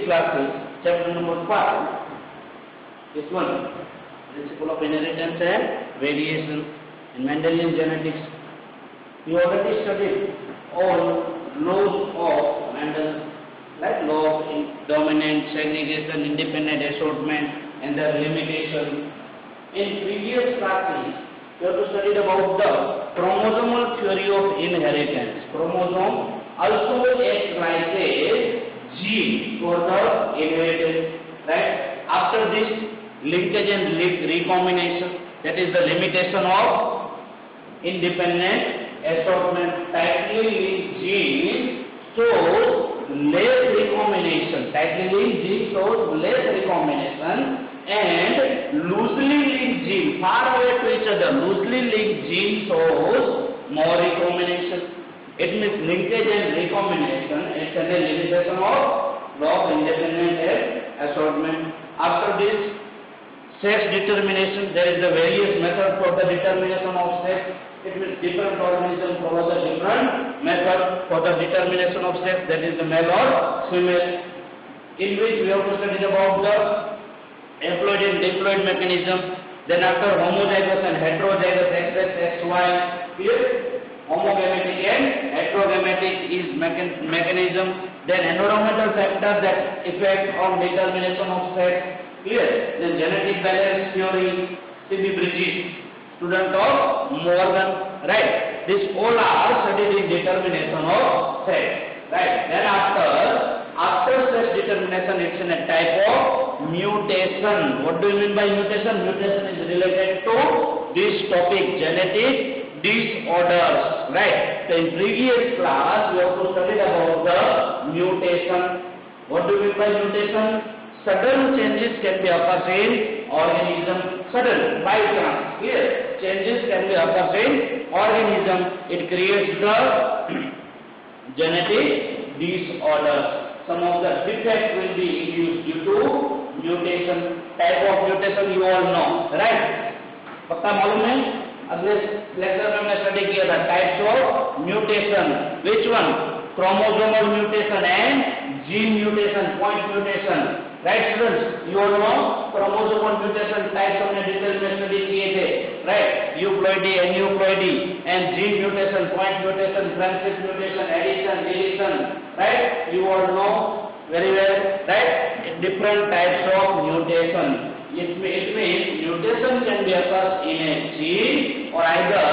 classes, chapter number 5, this one, principle of inheritance and variation in Mendelian genetics. We already studied all laws of Mendel, like law of dominant, segregation, independent assortment, and their limitation. In previous classes, we have to study about the chromosomal theory of inheritance. Chromosome also acts like a gene for the inheritance, right? After this, linkage and recombination, that is the limitation of independent assortment. Tightly linked genes shows less recombination. Tightly linked gene shows less recombination, and loosely linked gene, far away to each other, loosely linked gene shows more recombination. It means linkage and recombination is a limitation of law of independent assortment. After this, sex determination, there is the various method for the determination of sex. It means different organisms follow the different method for the determination of sex, that is the male or female, in which we have to study about the haploid and diploid mechanism. Then after homozygous and heterozygous XX, XY, here homogametic and heterogametic is mechanism. Then environmental factors that affect on determination of sex. Clear? Then genetic balance theory, C.B. Bridges, student of Morgan, right? This all are studied in determination of sex, right? Then after sex determination, it's in a type of mutation. What do you mean by mutation? Mutation is related to this topic, genetic disorders, right? So in previous class, we have to study about the mutation. What do you mean by mutation? Sudden changes can be occurred in organism. Sudden, by chance. Clear? Changes can be occurred in organism. It creates the genetic disorders. Some of the defects will be induced due to mutation. Type of mutation you all know, right? पक्का मालूम है? अगले lecture में हमने study किया था types of mutation. Which one? Chromosomal mutation and gene mutation, point mutation. Right students, you all know chromosomal mutation types हमने detail में स्टडी किए थे, right? Euploidy, aneuploidy, and gene mutation, point mutation, transit mutation, addition, deletion, right? You all know very well, right? Different types of mutation. It means mutation can be occurred in a gene or either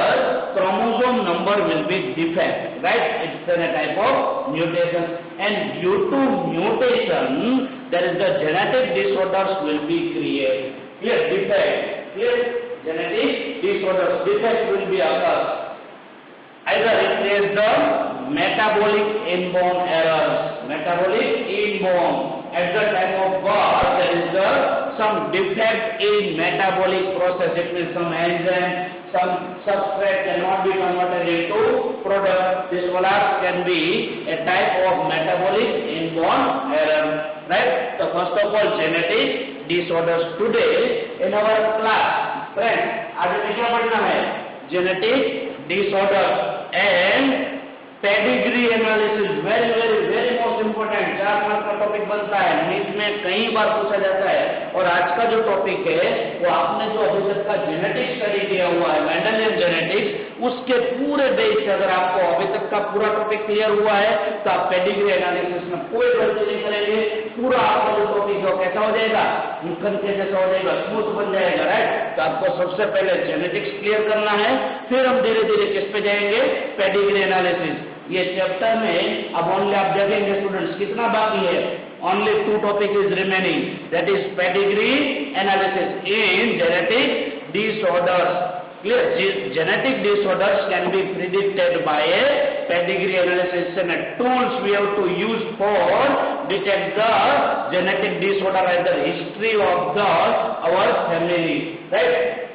chromosome number will be defect, right? It's a type of mutation, and due to mutation, there is the genetic disorders will be created. Clear? Defect. Clear? Genetic disorders, defect will be occurred. Either it is the metabolic inborn errors. Metabolic inborn. At the time of birth, there is some defect in metabolic process. It means some enzyme, some substrate cannot be converted into product. This all can be a type of metabolic inborn error. Right? So first of all, genetic disorders. Today in our class, friends, आज हमें क्या पढ़ना है? Genetic disorders and pedigree analysis. Very most important. 4 mark का topic बनता है, NEET में कई बार पूछा जाता है. और आज का जो टॉपिक है वो आपने जो अभी तक का जेनेटिक्स स्टडी किया हुआ है, मेंडेलियन जेनेटिक्स, उसके पूरे बेस से अगर आपको अभी तक का पूरा टॉपिक क्लियर हुआ है तो आप पेडिग्री एनालिसिस में कोई गलती नहीं करेंगे. पूरा आपका जो टॉपिक है कैसा हो जाएगा? मुखन के जैसा हो जाएगा, स्मूथ बन जाएगा, राइट? तो आपको सबसे पहले जेनेटिक्स क्लियर करना है, फिर हम धीरे धीरे किस पे जाएंगे? Pedigree analysis. ये चैप्टर में अब ओनली आप देखेंगे स्टूडेंट्स कितना बाकी है. Only 2 topic is remaining, that is pedigree analysis in genetic disorders. Clear? Genetic disorders can be predicted by a pedigree analysis, and tools we have to use for detect the genetic disorder as the history of the our family, right?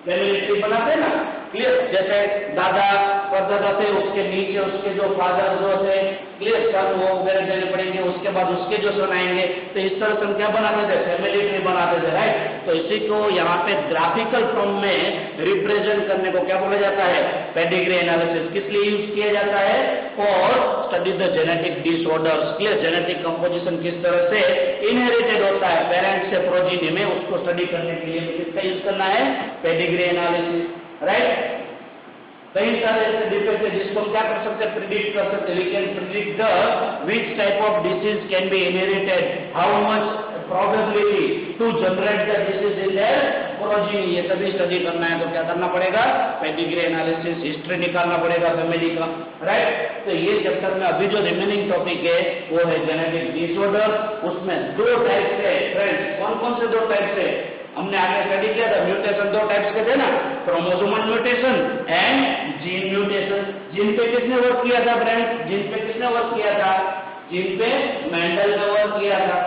Family tree बनाते हैं ना. Clear? जैसे दादा परदादा थे, उसके नीचे उसके जो फादर जो थे, क्लियर, सन वो वगैरह देने पड़ेंगे, उसके बाद उसके जो सन आएंगे. तो इस तरह से हम क्या बनाते थे? फैमिली ट्री बनाते थे, राइट? तो इसी को यहाँ पे ग्राफिकल फॉर्म में रिप्रेजेंट करने को क्या बोला जाता है? Pedigree analysis. किस लिए यूज किया जाता है? For study the genetic disorders. Clear? Genetic composition किस तरह से इनहेरिटेड होता है पेरेंट्स से प्रोजीनी में, उसको स्टडी करने के लिए किसका यूज करना है? Pedigree analysis, right. कई सारे ऐसे डिफेक्ट है जिसको हम क्या कर सकते हैं? प्रिडिक्ट कर सकते हैं। We can predict the which type of disease can be inherited, how much probability to generate the disease in their progeny. ये सभी स्टडी करना है तो क्या करना पड़ेगा? पेडिग्री एनालिसिस, हिस्ट्री निकालना पड़ेगा फैमिली का, राइट। तो ये चैप्टर में अभी जो रिमेनिंग टॉपिक है वो है जेनेटिक डिसऑर्डर। उसमें दो टाइप से फ्रेंड्स, कौन कौन से दो टाइप से हमने आगे स्टडी किया था? म्यूटेशन दो टाइप्स के थे ना, chromosomal mutation and gene mutation. Gene पे किसने वर्क किया था फ्रेंड्स? जीन पे किसने वर्क किया था? जीन पे मेंडल ने वर्क किया था,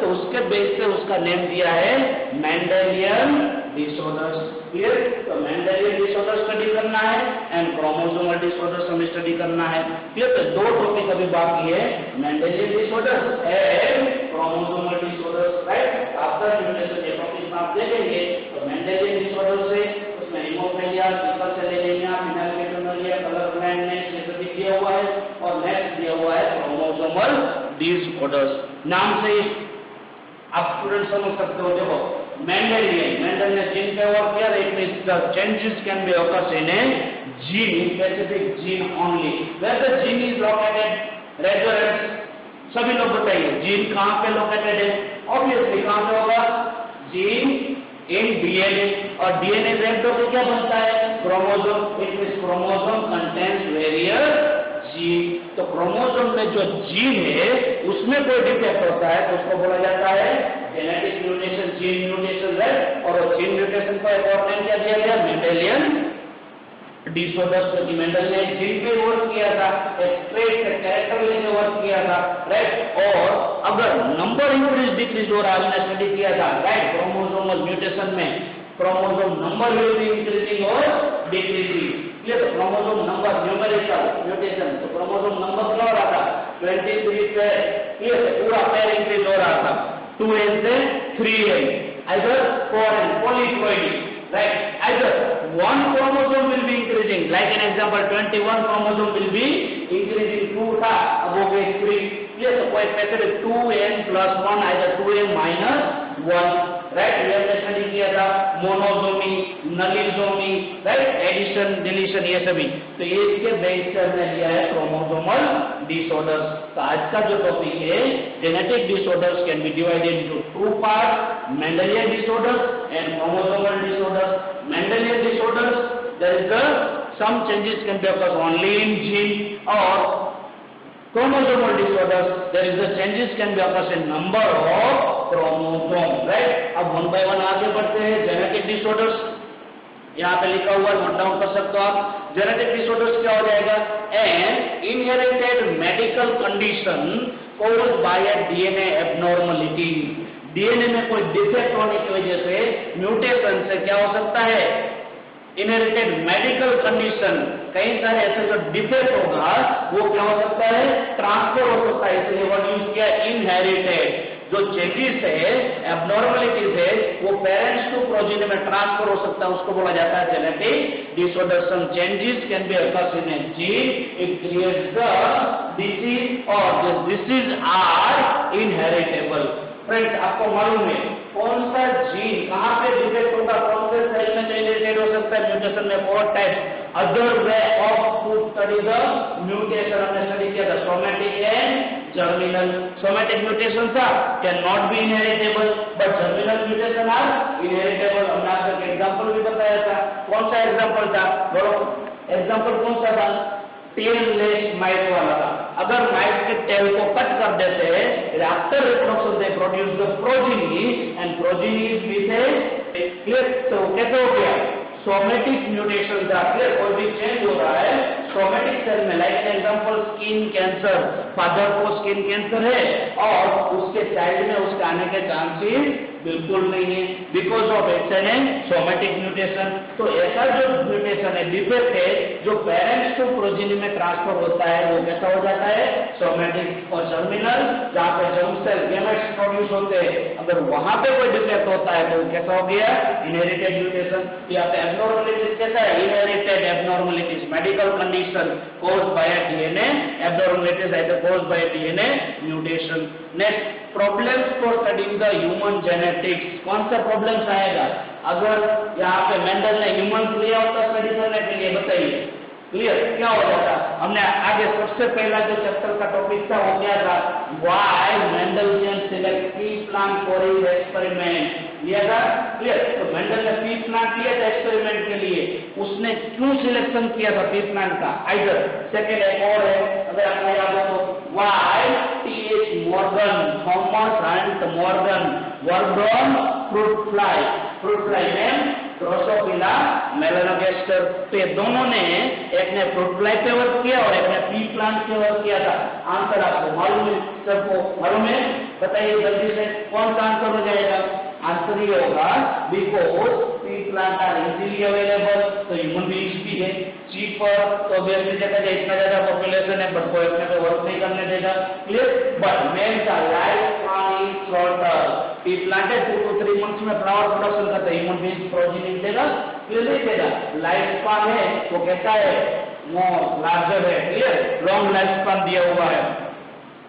तो उसके बेस पे उसका नेम दिया है मेंडेलियन डिसऑर्डर्स। क्लियर? तो मेंडेलियन डिसऑर्डर स्टडी करना है एंड क्रोमोसोमल डिसऑर्डर्स हमें स्टडी करना है। क्लियर? तो दो टॉपिक अभी बाकी है, Mendelian disorders and chromosomal disorders, right. After mutation ये टॉपिक आप देखेंगे। तो मेंडेलियन डिसऑर्डर से उसमें haemophilia, sickle cell anaemia, phenylketonuria, colour blindness ये सभी दिया हुआ है, और नेक्स्ट दिया हुआ है क्रोमोसोमल डिसऑर्डर्स। नाम से आप स्टूडेंट समझ सकते हो। देखो मेंडेलियन, मेंडल ने जीन पे वर्क किया, it means the changes can B occurs in a gene, specific gene only. Where the gene is located? Reference सभी लोग बताइए, जीन कहाँ पे लोकेटेड है? ऑब्वियसली कहाँ पे होगा? जीन इन डीएनए, और डीएनए रैप्ड होकर क्या बनता है? Chromosome. It means chromosome contains various gene. तो क्रोमोसोम में जो जीन है उसमें कोई डिफेक्ट होता है तो उसको बोला जाता है जेनेटिक म्यूटेशन, जीन म्यूटेशन है। और जीन म्यूटेशन का एक और नेम क्या दिया गया? Mendelian disorders. क्योंकि मेंडल ने जीन पे वर्क किया था, एक ट्रेट का कैरेक्टर लेके वर्क किया था, राइट। और अगर नंबर इंक्रीज डिक्रीज हो रहा है, हमने स्टडी किया था, राइट, क्रोमोसोमल म्यूटेशन में chromosome number will be increasing और डिक्रीजिंग। क्लियर? तो क्रोमोसोम नंबर न्यूमेरिकल म्यूटेशन, तो क्रोमोसोम नंबर कितना हो रहा था? 23 पे। क्लियर? पूरा पेयर इंक्रीज हो रहा था, 2n से 3n, either 4n, polyploidy, right? Either one chromosome will be increasing, like an example 21 chromosome will be increasing, 2 था अब हो गए 3। ये तो कोई specific 2n plus 1, either 2n minus 1, right. ये हमने स्टडी किया था मोनोसोमी, नलिसोमी, राइट, एडिशन, डिलीशन, ये सभी। तो ये इसके बेस से हमने लिया है क्रोमोसोमल डिसऑर्डर्स। तो आज का जो टॉपिक है genetic disorders can be divided into two part, Mendelian disorders and chromosomal disorders. Mendelian disorders, there is some changes can be occurs only in gene, or chromosomal disorders, there is the changes can be occurs in number of chromosome, right? अब one by one आगे बढ़ते हैं। Genetic disorders यहाँ पे लिखा हुआ है, note down कर सकते हो आप। जेनेटिक डिसऑर्डर्स क्या हो जाएगा? An inherited medical condition caused by a DNA abnormality. DNA में कोई डिफेक्ट होने की वजह से, म्यूटेशन से क्या हो सकता है? इनहेरिटेड मेडिकल कंडीशन, कई सारे ऐसे जो डिफेक्ट होगा वो क्या हो सकता है? ट्रांसफर हो सकता है। इसलिए वर्ड यूज किया इनहेरिटेड। जो चेंजेस है, एब्नॉर्मलिटीज है, वो पेरेंट्स टू प्रोजेनी में ट्रांसफर हो सकता है, उसको बोला जाता है genetic disorder. Some changes can be occurs in a gene, it creates the disease, और this disease are inheritable. Friends, आपको मालूम है कौन सा जीन कहाँ पे डिफेक्ट होगा, कौन से सेल में इनहेरिटेड हो सकता है? म्यूटेशन में 4 types. Other way of to study the mutation हमने स्टडी किया था, somatic and germinal. Somatic mutation था can not be inheritable, but germinal mutation are inheritable. हमने आपको एग्जांपल भी बताया था। कौन सा एग्जांपल था? बोलो, एग्जांपल कौन सा था? टेल-लेस माइट वाला था। अगर माइट के टेल को कट कर देते हैं, after reproduction they produce the progeny, and progeny is with A clear. तो कैसे हो गया? सोमेटिक म्यूटेशन था। क्लियर? कोई भी चेंज हो रहा है सोमेटिक सेल में, like example skin cancer, father को स्किन कैंसर है और उसके चाइल्ड में उसके आने के चांसेस बिल्कुल नहीं है, बिकॉज ऑफ एक्सएनए सोमेटिक म्यूटेशन। तो ऐसा जो म्यूटेशन है, डिफेक्ट है, जो पेरेंट्स टू प्रोजेनी में ट्रांसफर होता है, वो कैसा हो जाता है, सोमेटिक। और जर्मिनल, जहाँ पे जर्म सेल गैमेट्स प्रोड्यूस होते हैं, अगर वहां पे कोई डिफेक्ट होता है तो कैसा हो गया, इनहेरिटेड म्यूटेशन। यहाँ पे एब्नॉर्मलिटीज कैसा है, inherited abnormalities, medical condition caused by a DNA abnormalities either caused by a DNA mutation. Next, problems for studying the human genetics. कौन सा प्रॉब्लम्स आएगा अगर यहाँ पे मेंडल ने ह्यूमन लिया होता स्टडी करने के लिए, बताइए क्लियर क्या हो जाता। हमने आगे सबसे पहला जो चैप्टर का टॉपिक था वो क्या था, why Mendelian select P plant for his experiment, लिया था क्लियर। तो मेंडल ने पी प्लांट लिया था एक्सपेरिमेंट के लिए, उसने क्यों सिलेक्शन किया था पी प्लांट का, आइदर सेकंड एक और है अगर आपको याद हो तो, why TH Morgan, Thomas Hunt Morgan worked on fruit fly name drosophila melanogaster. तो ये दोनों ने, एक ने फ्रूट फ्लाई पे वर्क किया और एक ने पी प्लांट पे वर्क किया था। आंसर आपको मालूम है, सबको मालूम है, बताइए जल्दी से कौन सा आंसर हो जाएगा। आंसर ये होगा because pea plant are easily available, तो ह्यूमन बीइंग्स भी है, चीपर, तो ऑब्वियसली देखा जाए इतना ज्यादा पॉपुलेशन है बट कोई अपने पे वर्क नहीं करने देगा, क्लियर। बट मेन का life span is shorter, P plant है 2 to 3 मंथ्स में फ्लावर प्रोडक्शन करता है, ह्यूमन बीइंग्स प्रोजेनी देगा, क्लियर नहीं देगा। लाइफ स्पैन है वो कैसा है, मोर लार्जर है, क्लियर, लॉन्ग लाइफ स्पैन दिया हुआ है,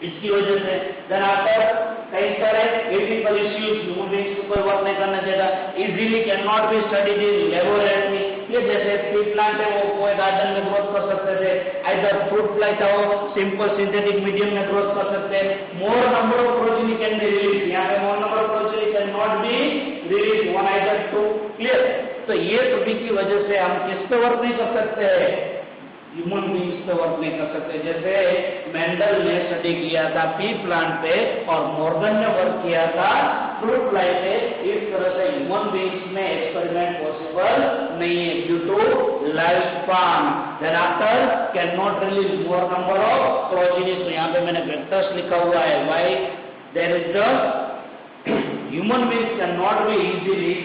इसकी वजह से। देन आफ्टर कई सारे एथिकल इश्यूज, ह्यूमन बीइंग्स को कोई वर्क नहीं करना देगा, easily can not be studied in laboratory. ये जैसे पी प्लांट है वो कोई गार्डन में ग्रोथ कर सकते थे, आइदर फ्रूट फ्लाई था वो सिंपल सिंथेटिक मीडियम में ग्रोथ कर सकते हैं। More number of progeny can be release, यहाँ पे more number of progeny can not be release, one either two, clear. तो ये सभी की वजह से हम किस पे वर्क नहीं कर सकते, ह्यूमन बीइंग्स पे वर्क नहीं कर सकते। जैसे मेंडल ने स्टडी किया था पी प्लांट पे और मॉर्गन ने वर्क किया था फ्रूट फ्लाई पे, इस तरह से ह्यूमन बीइंग्स में एक्सपेरिमेंट पॉसिबल नहीं है due to life span. Then after can not release more number of progeny. तो यहाँ पे मैंने वेक्टर्स लिखा हुआ है, why there is the human beings can not be easily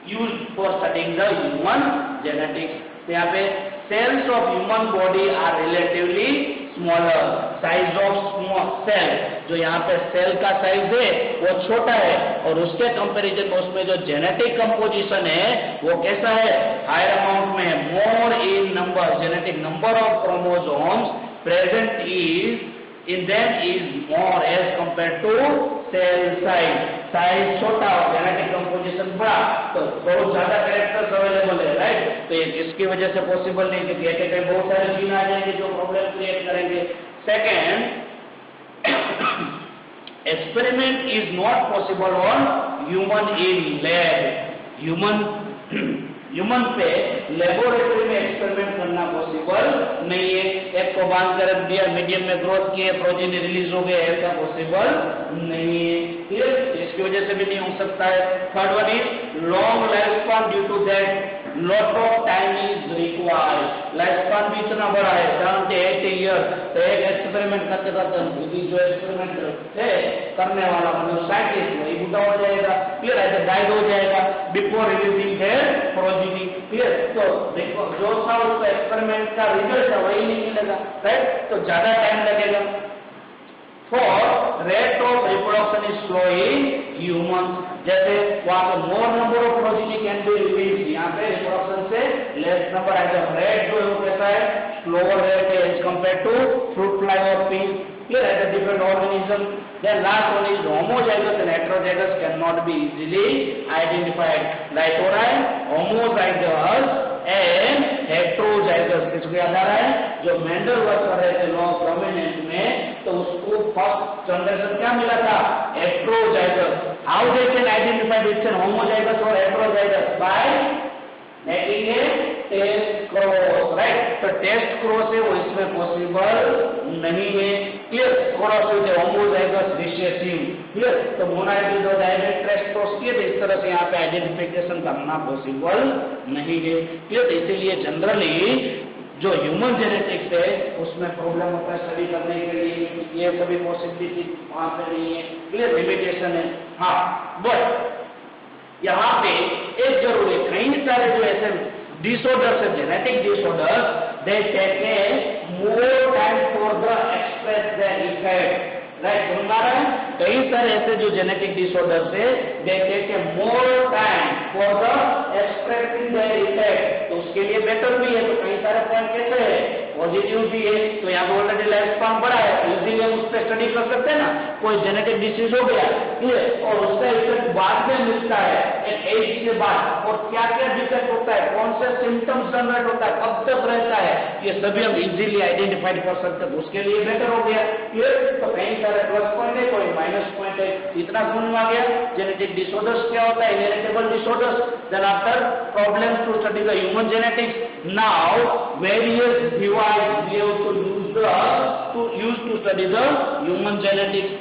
used for studying the human genetics. यहाँ पे cells of human body are relatively smaller, size of small cell, जो यहाँ पे सेल का साइज है वो छोटा है और उसके कंपैरिजन में उसमें जो जेनेटिक कंपोजिशन है वो कैसा है, हायर अमाउंट में है, more in number, genetic number of chromosomes present is in them is more as compared to cell size. Size छोटा और जेनेटिक कंपोजिशन बड़ा, तो बहुत ज्यादा कैरेक्टर्स अवेलेबल है, राइट। तो इसकी वजह से पॉसिबल नहीं क्योंकि एक एक बहुत सारे जीन आ जाएंगे जो प्रॉब्लम क्रिएट करेंगे। Second, experiment is not possible on human in lab. Human पे लेबोरेटरी में एक्सपेरिमेंट करना पॉसिबल नहीं है। एक को बांध कर रख दिया, मीडियम में ग्रोथ किए, प्रोटीन रिलीज हो गए, ऐसा पॉसिबल नहीं है, क्लियर। इसकी वजह से भी नहीं हो सकता है। Third one is long life span, due to that lot of time is required. Life span भी इतना बड़ा है 70-80 ईयर्स। तो एक एक्सपेरिमेंट करते करते जो एक्सपेरिमेंट करने वाला मतलब साइंटिस्ट वही बूढ़ा हो जाएगा, क्लियर है, डाइड हो जाएगा before releasing their progeny, clear. तो देखो जो था उसका एक्सपेरिमेंट का रिजल्ट है वही नहीं मिलेगा, राइट। तो ज्यादा टाइम लगेगा। For rate of reproduction is slow in humans, जैसे वहाँ पे more number of progeny can be released, यहाँ पे reproduction से less number आएगा। Rate जो है वो कैसा है, slower rate है as compared to fruit fly or pea, clear है, different organism. Then last one is homozygous and heterozygous cannot be easily identified. Like हो रहा है homozygous and heterozygous, किसको याद आ रहा है, जो मेंडल वर्क कर रहे थे लॉ ऑफ डोमिनेंस में, तो उसको फर्स्ट जनरेशन क्या मिला था, heterozygous. How they can identify between homozygous और heterozygous, by making a test cross, right. तो टेस्ट क्रॉस है वो इसमें पॉसिबल नहीं है, क्लियर। क्रॉस होते होमोजाइगस रिसेसिव, क्लियर। तो मोनाइड और डायरेक्ट टेस्ट क्रॉस किए, तो इस तरह से यहाँ पे आइडेंटिफिकेशन करना पॉसिबल नहीं है, क्लियर। इसीलिए जनरली जो ह्यूमन जेनेटिक्स है उसमें प्रॉब्लम होता है स्टडी करने के लिए, ये सभी पॉसिबिलिटी वहां पे नहीं है, क्लियर, लिमिटेशन है। हाँ, बट यहाँ पे एक जरूर है, कई सारे जो ऐसे डिसऑर्डर्स है, genetic disorders, they take a more time for the express their effect, right, समझ आ रहा है? कई सारे ऐसे जो जेनेटिक डिसऑर्डर्स है, they take a more time for the expressing their effect, तो उसके लिए बेटर भी है। तो कई सारे पॉइंट कैसे है, पॉजिटिव भी है, तो यहाँ पे ऑलरेडी लाइफ स्पैन बड़ा है, इजीली हम उस पर स्टडी कर सकते हैं ना। कोई जेनेटिक डिसीज हो गया, ठीक है, और उसका इफेक्ट बाद में मिलता है एक एज के बाद, और क्या क्या डिफेक्ट होता है, कौन से सिम्टम्स जनरेट होता है, कब तक रहता है, ये सभी हम इजीली आइडेंटिफाइड कर सकते हैं, तो उसके लिए बेटर हो गया, क्लियर। तो कई सारे प्लस पॉइंट है, कोई माइनस पॉइंट है, इतना समझ में आ गया। जेनेटिक डिसऑर्डर्स क्या होता है, inheritable disorders, then after problems to study the human genetics, now various device we have to use to study the human genetics,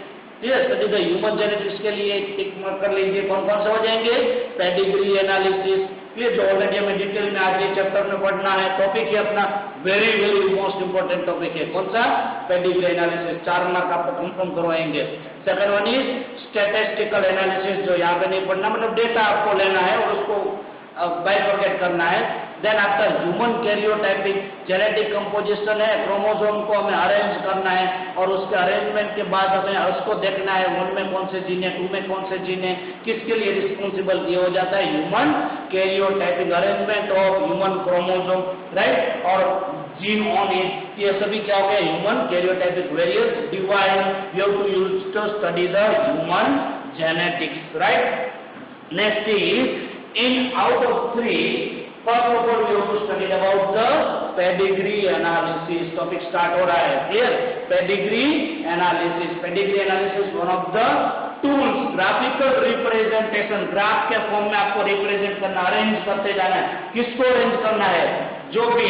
ठीक है, स्टडी द ह्यूमन जेनेटिक्स के लिए टिक मार्क कर लीजिए, कौन कौन से हो जाएंगे, पेडिग्री एनालिसिस, क्लियर, जो ऑलरेडी हमें डिटेल में आज ये चैप्टर में पढ़ना है, टॉपिक है अपना very very most important topic है, कौन सा, पेडिग्री एनालिसिस, 4 मार्क आपको कंफर्म करवाएंगे। Second one is statistical analysis, जो यहाँ पे नहीं पढ़ना, मतलब डेटा आपको लेना है और उसको बाइफरकेट करना है। Then after human karyotyping, genetic composition है, क्रोमोसोम को हमें अरेंज करना है, और उसके अरेंजमेंट के बाद हमें उसको देखना है 1 में कौन से जीन है, 2 में कौन से जीन है, किसके लिए रिस्पॉन्सिबल ये हो जाता है, human karyotyping, arrangement of human chromosome, right, और जीन ऑन इट, ये सभी क्या हो गया, human karyotypic various device you have to use to study the human genetics, right. Next is in out of 3, first of all we have to study about the pedigree analysis, topic start हो रहा है, clear, pedigree analysis, pedigree analysis one of the tools, graphical representation, graph के form में आपको represent करना, arrange करते जाना है, किसको अरेंज करना है, जो भी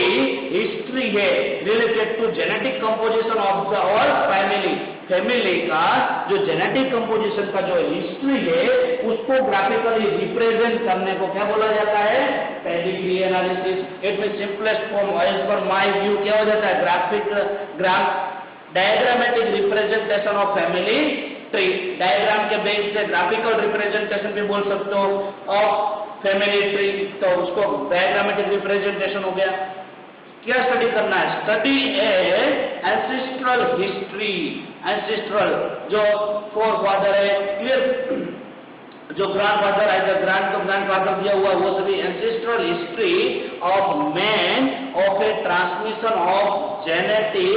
हिस्ट्री है related to genetic composition of the और फैमिली का जो जेनेटिक कंपोजिशन का जो हिस्ट्री है उसको ग्राफिकली रिप्रेजेंट करने को क्या बोला जाता है, pedigree analysis. It mean simplest form as per my view क्या हो जाता है, diagrammatic representation of family tree, diagram के बेस से ग्राफिकल रिप्रेजेंटेशन भी बोल सकते हो ऑफ फैमिली ट्री, तो उसको डायग्रामेटिक रिप्रेजेंटेशन हो गया। क्या स्टडी करना है, स्टडी एंसेस्ट्रल हिस्ट्री, एंसेस्ट्रल जो फोरफादर है, क्लियर, जो ग्रैंडफादर है, ग्रैंडफादर दिया हुआ वो सभी, ancestral history of man of a transmission of genetic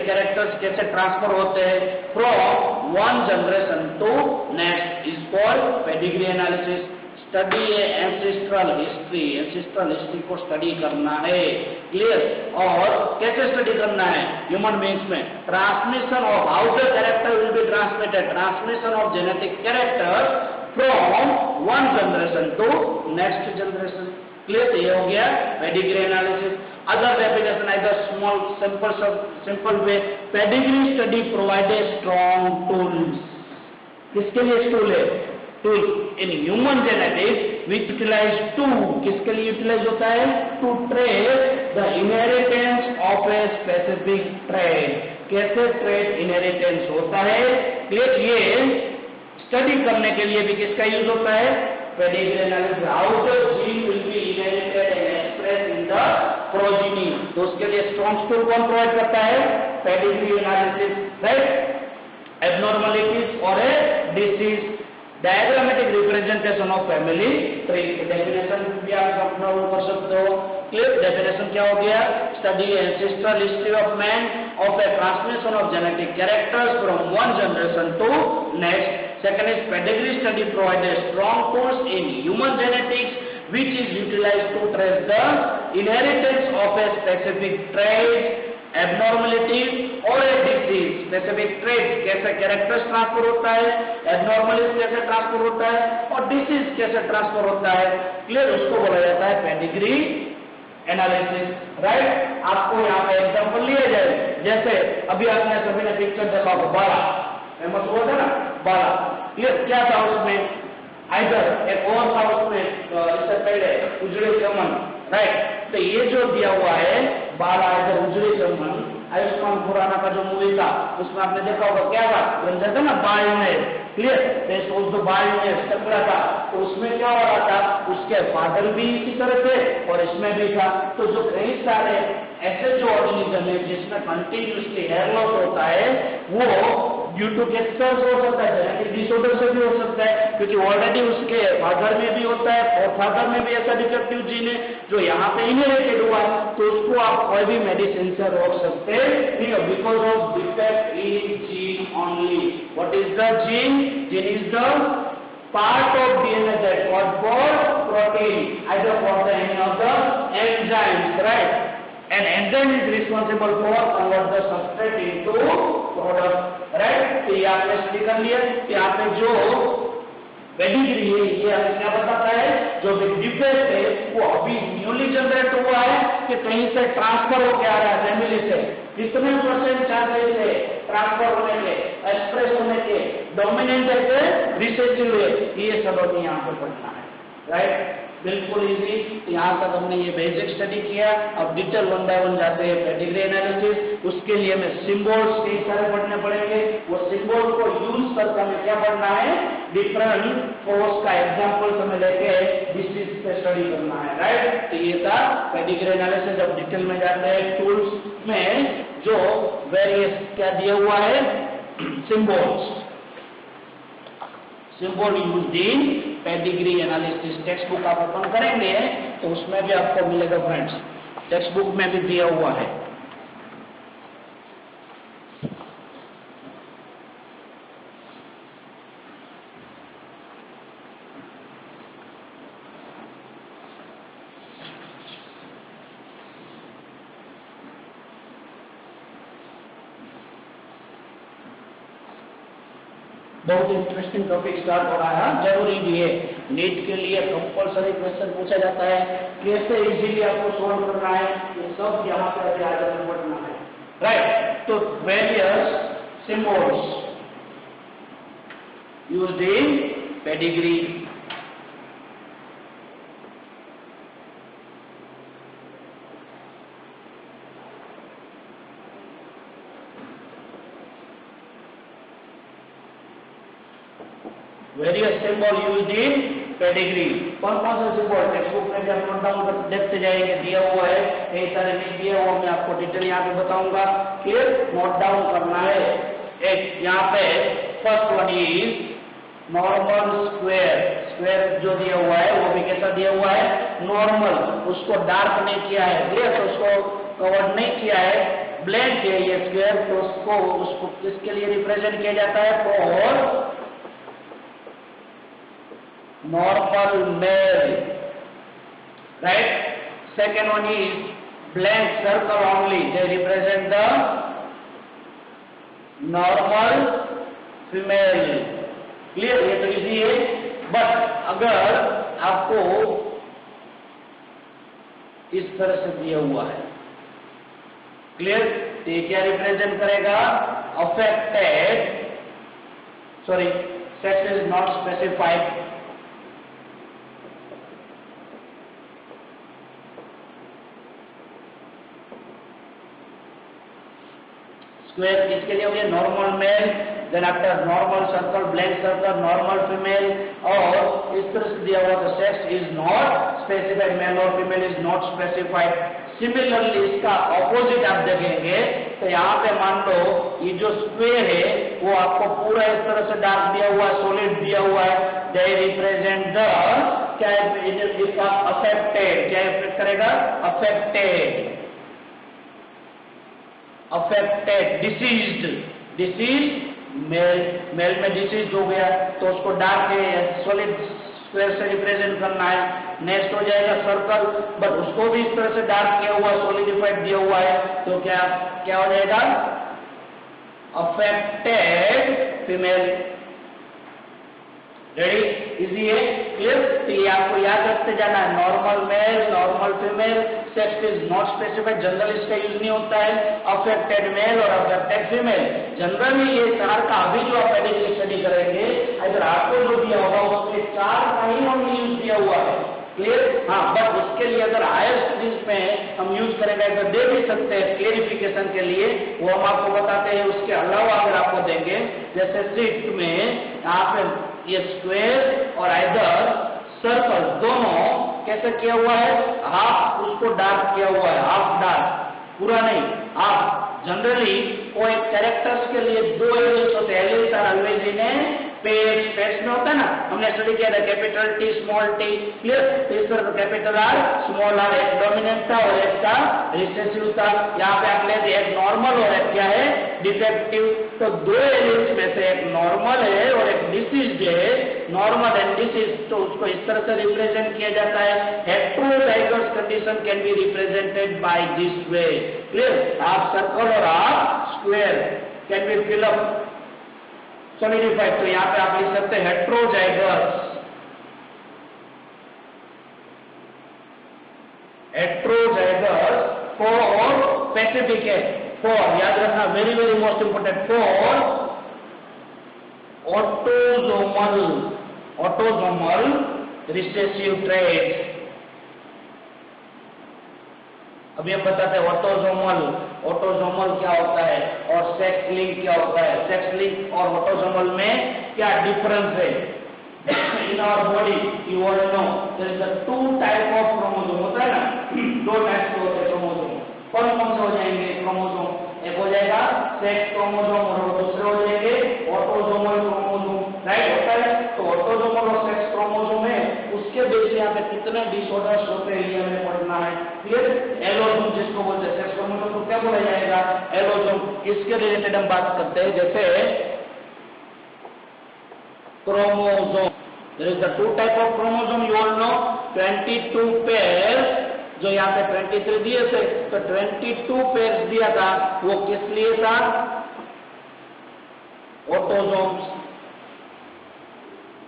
characters कैसे ट्रांसफर होते हैं from one generation to next is called pedigree analysis. Study ancestral history को स्टडी करना है, क्लियर, और कैसे स्टडी करना है, ह्यूमन बीइंग्स में transmission of how the character will be transmitted, transmission of genetic character from one generation to next generation, clear, ये हो गया pedigree analysis. Other definition either small simple way, pedigree study provide a strong tools, किसके लिए tool है, tool in human genetics which utilize to, किसके लिए utilize होता है, to trace the inheritance of a specific trait, कैसे trait inheritance होता है, क्लियर, ये स्टडी करने के लिए भी किसका यूज होता है, pedigree analysis, how the gene will be inherited and express in the progeny, तो उसके लिए स्ट्रॉन्ग टूल कौन प्रोवाइड करता है, पेडिग्री एनालिसिस, राइट। एबनॉर्मलिटीज और ए disease, diagrammatic representation of family tree, definition भी आप अपना वो कर सकते हो, क्लियर, डेफिनेशन क्या हो गया, study ancestral history of man of a transmission of genetic characters from one generation to next. Second is pedigree study provided strong tools in human genetics which is utilized to trace the inheritance of a specific trait, abnormalities or a disease, specific trait कैसे characters transfer होता है, abnormalities कैसे transfer होता है और disease कैसे transfer होता है, क्लियर, उसको बोला जाता है pedigree एनालिसिस, राइट। आपको यहाँ पे एग्जाम्पल लिया जाए, जैसे अभी आपने सभी ने पिक्चर देखा होगा, बाला फेमस हुआ था ना, बाला, ये क्या था उसमें, आइदर एक और था उसमें इससे पहले उजड़े चमन, राइट, तो ये जो दिया हुआ है बाला इधर उजले चमन, आयुष्मान खुराना का जो मूवी था उसमें आपने देखा होगा क्या था, गंजा था ना बाल में, क्लियर, तो बाल में टकरा था, तो उसमें क्या हो रहा था, उसके फादर भी इसी तरह थे और इसमें भी था। तो जो कई सारे ऐसे जो ऑर्गेनिज्म है जिसमें कंटिन्यूसली हेयर लॉस होता है वो ड्यू टू कैंसर हो सकता है, जेनेटिक डिसऑर्डर से भी हो सकता है, क्योंकि ऑलरेडी उसके फादर में भी होता है और फादर में भी ऐसा डिफेक्टिव जीन है जो यहाँ पे इनहेरिटेड हुआ, तो उसको आप कोई भी मेडिसिन से रोक सकते नहीं हो, because of defect in gene only. What is the gene? Gene is the part of DNA that was called protein, either for the any of the enzymes, right? And enzyme is responsible for convert the substrate into product, right? तो ये आपने study कर लिया कि आपने जो pedigree है ये हमें क्या बताता है, जो डिफेक्ट है वो अभी न्यूली जनरेट हुआ है कि कहीं से ट्रांसफर होकर आ रहा है फैमिली से, कितने % चांसेस है ट्रांसफर होने के, एक्सप्रेस होने के, डोमिनेंट है, रिसेसिव है, ये सब हमें यहाँ पर पढ़ना है, राइट? बिल्कुल इजी। यहाँ तक हमने ये बेसिक स्टडी किया, अब डिटेल 1 बाय 1 जाते हैं पेडिग्री एनालिसिस। उसके लिए हमें सिंबल्स कई सारे पढ़ने पड़ेंगे, वो सिंबल को यूज करके हमें क्या पढ़ना है, डिफरेंट फोर्स का एग्जांपल हमें लेके डिसीज पे स्टडी करना है, राइट? तो ये था पेडिग्री एनालिसिस। अब डिटेल में जाते हैं टूल्स में जो वेरियस क्या दिया हुआ है, symbols, symbol used in pedigree analysis. Text book आप ओपन करेंगे तो उसमें भी आपको मिलेगा फ्रेंड्स, टेक्स्ट बुक में भी दिया हुआ है। बहुत इंटरेस्टिंग टॉपिक स्टार्ट हो रहा है, जरूरी भी है, नीट के लिए कंपलसरी क्वेश्चन पूछा जाता है, कैसे इजीली आपको सोल्व करना है, ये सब यहाँ पर आगे पढ़ना है, राइट? तो various symbols used in pedigree. Various symbol used in pedigree. कौन कौन से सिंबल टेक्स्ट बुक में भी आप नोट डाउन कर देखते जाएंगे, दिया हुआ है, कई सारे नहीं दिया हुआ, मैं आपको डिटेल यहाँ पे बताऊंगा, क्लियर? नोट डाउन करना है। एक यहाँ पे first one is normal square. Square जो दिया हुआ है वो भी कैसा दिया हुआ है, नॉर्मल, उसको डार्क नहीं किया है, क्लियर? तो उसको कवर नहीं किया है, ब्लैक है ये स्क्वायर, तो उसको किसके लिए रिप्रेजेंट किया जाता है, for normal male, right? Second one is blank circle only, they represent the normal female, clear? ये तो इजी है, बट अगर आपको इस तरह से दिया हुआ है, क्लियर? तो ये क्या रिप्रेजेंट करेगा, affected, sorry, sex is not specified, square किसके लिए हो गया, normal male, then after normal circle, black circle, normal female, और इस तरह से दिया हुआ तो sex is not specified, male और female is not specified. Similarly इसका ऑपोजिट आप देखेंगे तो यहाँ पे मान लो ये जो स्क्वायर है वो आपको पूरा इस तरह से डार्क दिया हुआ है, सॉलिड दिया हुआ है, दे रिप्रेजेंट द क्या इसका अफेक्टेड, क्या इफेक्ट करेगा, affected, affected, diseased, disease male, male में डिसीज हो गया तो उसको डार्क है, सॉलिड स्क्वायर से रिप्रेजेंट करना है। नेक्स्ट हो जाएगा सर्कल, बट उसको भी इस तरह से डार्क किया हुआ, सॉलिडिफाइड दिया हुआ है, तो क्या क्या हो जाएगा, अफेक्टेड फीमेल। रेडी? इजी है, क्लियर? तो ये आपको याद रखते जाना है, normal male, normal female, sex is not specified, general इसका यूज नहीं होता है, अफेक्टेड मेल और अफेक्टेड फीमेल। जनरली ये चार का अभी जो आप पेडिग्री स्टडी करेंगे, अगर आपको जो दिया होगा उसमें चार का ही ओनली यूज दिया हुआ है, क्लियर? हाँ, बट उसके लिए अगर हायर स्ट्रीम्स में हम यूज करेंगे तो दे भी सकते हैं क्लेरिफिकेशन के लिए, वो हम आपको बताते हैं। उसके अलावा अगर आपको देंगे जैसे शीट में यहाँ पे ये स्क्वायर और आइदर सर्कल दोनों कैसे किया हुआ है, हाफ उसको डार्क किया हुआ है, हाफ डार्क, पूरा नहीं हाफ। जनरली कोई कैरेक्टर्स के लिए दो एलिमेंट्स होते हैं, elements are always in a page, page में होता है ना, हमने स्टडी किया था capital T small T, clear. तो इस तरह कैपिटल आर स्मॉल आर, एक डोमिनेंट था और एक का रिसेसिव था। यहाँ पे आप लेते एक नॉर्मल और एक क्या है डिफेक्टिव। तो दो एलिमेंट्स में से एक नॉर्मल है और एक डिसीज है, नॉर्मल एंड डिसीज, तो उसको इस तरह से रिप्रेजेंट किया जाता है। Heterozygous condition can be represented by this way, clear. Half circle और half square can be fill up solidified. तो यहाँ पे आप लिख सकते हैं हेटेरोजाइगस, हेटेरोजाइगस फॉर स्पेसिफिक है, फॉर याद रखना, very very most important, for autosomal, autosomal recessive trait. अभी हम बताते हैं ऑटोसोमल, ऑटोसोमल क्या होता है और सेक्स लिंक क्या होता है, सेक्स लिंक और ऑटोसोमल में क्या डिफरेंस है। In our body you all know there is a two type of chromosome, होता है ना, दो टाइप के होते हैं क्रोमोसोम। कौन कौन से हो जाएंगे क्रोमोसोम, एक हो जाएगा सेक्स क्रोमोसोम और दूसरे हो जाएंगे ऑटोसोमल क्रोमोसोम, राइट, होता है। तो ऑटोसोमल और सेक्स क्रोमोसोम है, उसके बेस पे यहाँ पे कितने डिसऑर्डर्स होते हैं ये हमें पढ़ना है, क्लियर। एलोसोम जिसको बोलते हैं, सेक्स क्रोमोसोम को क्या बोला जाएगा, एलोसोम। इसके रिलेटेड हम बात करते हैं, जैसे chromosome, there is the two type of chromosome you all know, 22 pairs, जो यहाँ पे 23 दिए थे, तो 22 पेयर्स दिया था, वो किस लिए था, ऑटोसोम्स।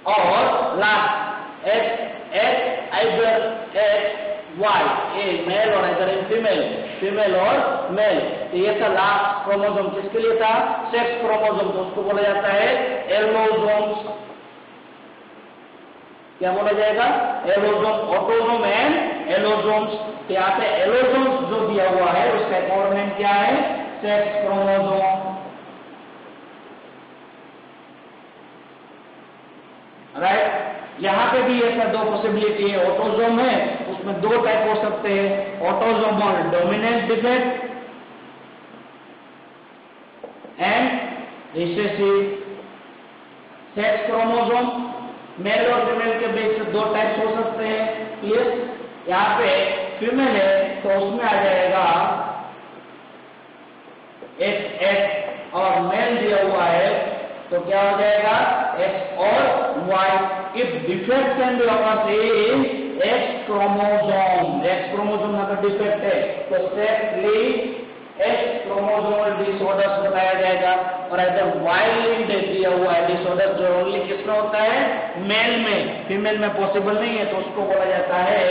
और last X either X Y, a male और आइदर इन फीमेल, फीमेल और मेल। तो ये था लास्ट क्रोमोसोम, किसके लिए था, सेक्स क्रोमोसोम, तो उसको बोला जाता है एलोसोम्स। क्या बोला जाएगा, एलोसोम, ऑटोसोम एंड एलोसोम्स। तो यहाँ पे एलोसोम्स जो दिया हुआ है उसका एक और नेम क्या है, सेक्स क्रोमोसोम, राइट। यहाँ पे भी ऐसा दो पॉसिबिलिटी है, ऑटोसोम है उसमें दो टाइप हो सकते हैं, autosomal dominant defect and recessive. Sex chromosome male और फीमेल के बीच से दो टाइप्स हो सकते हैं, क्लियर। यहाँ पे फीमेल है तो उसमें आ जाएगा एक्स और मेल दिया हुआ है तो क्या हो जाएगा एक्स और Y. If defect can be occurs in X chromosome, X chromosome अगर डिफेक्ट है तो सेक्सली एक्स क्रोमोसोमल डिसऑर्डर्स बताया जाएगा। और अगर वाई लिंक्ड दिया हुआ है डिसऑर्डर जो ओनली किसमें होता है, मेल में, फीमेल में पॉसिबल नहीं है, तो उसको बोला जाता है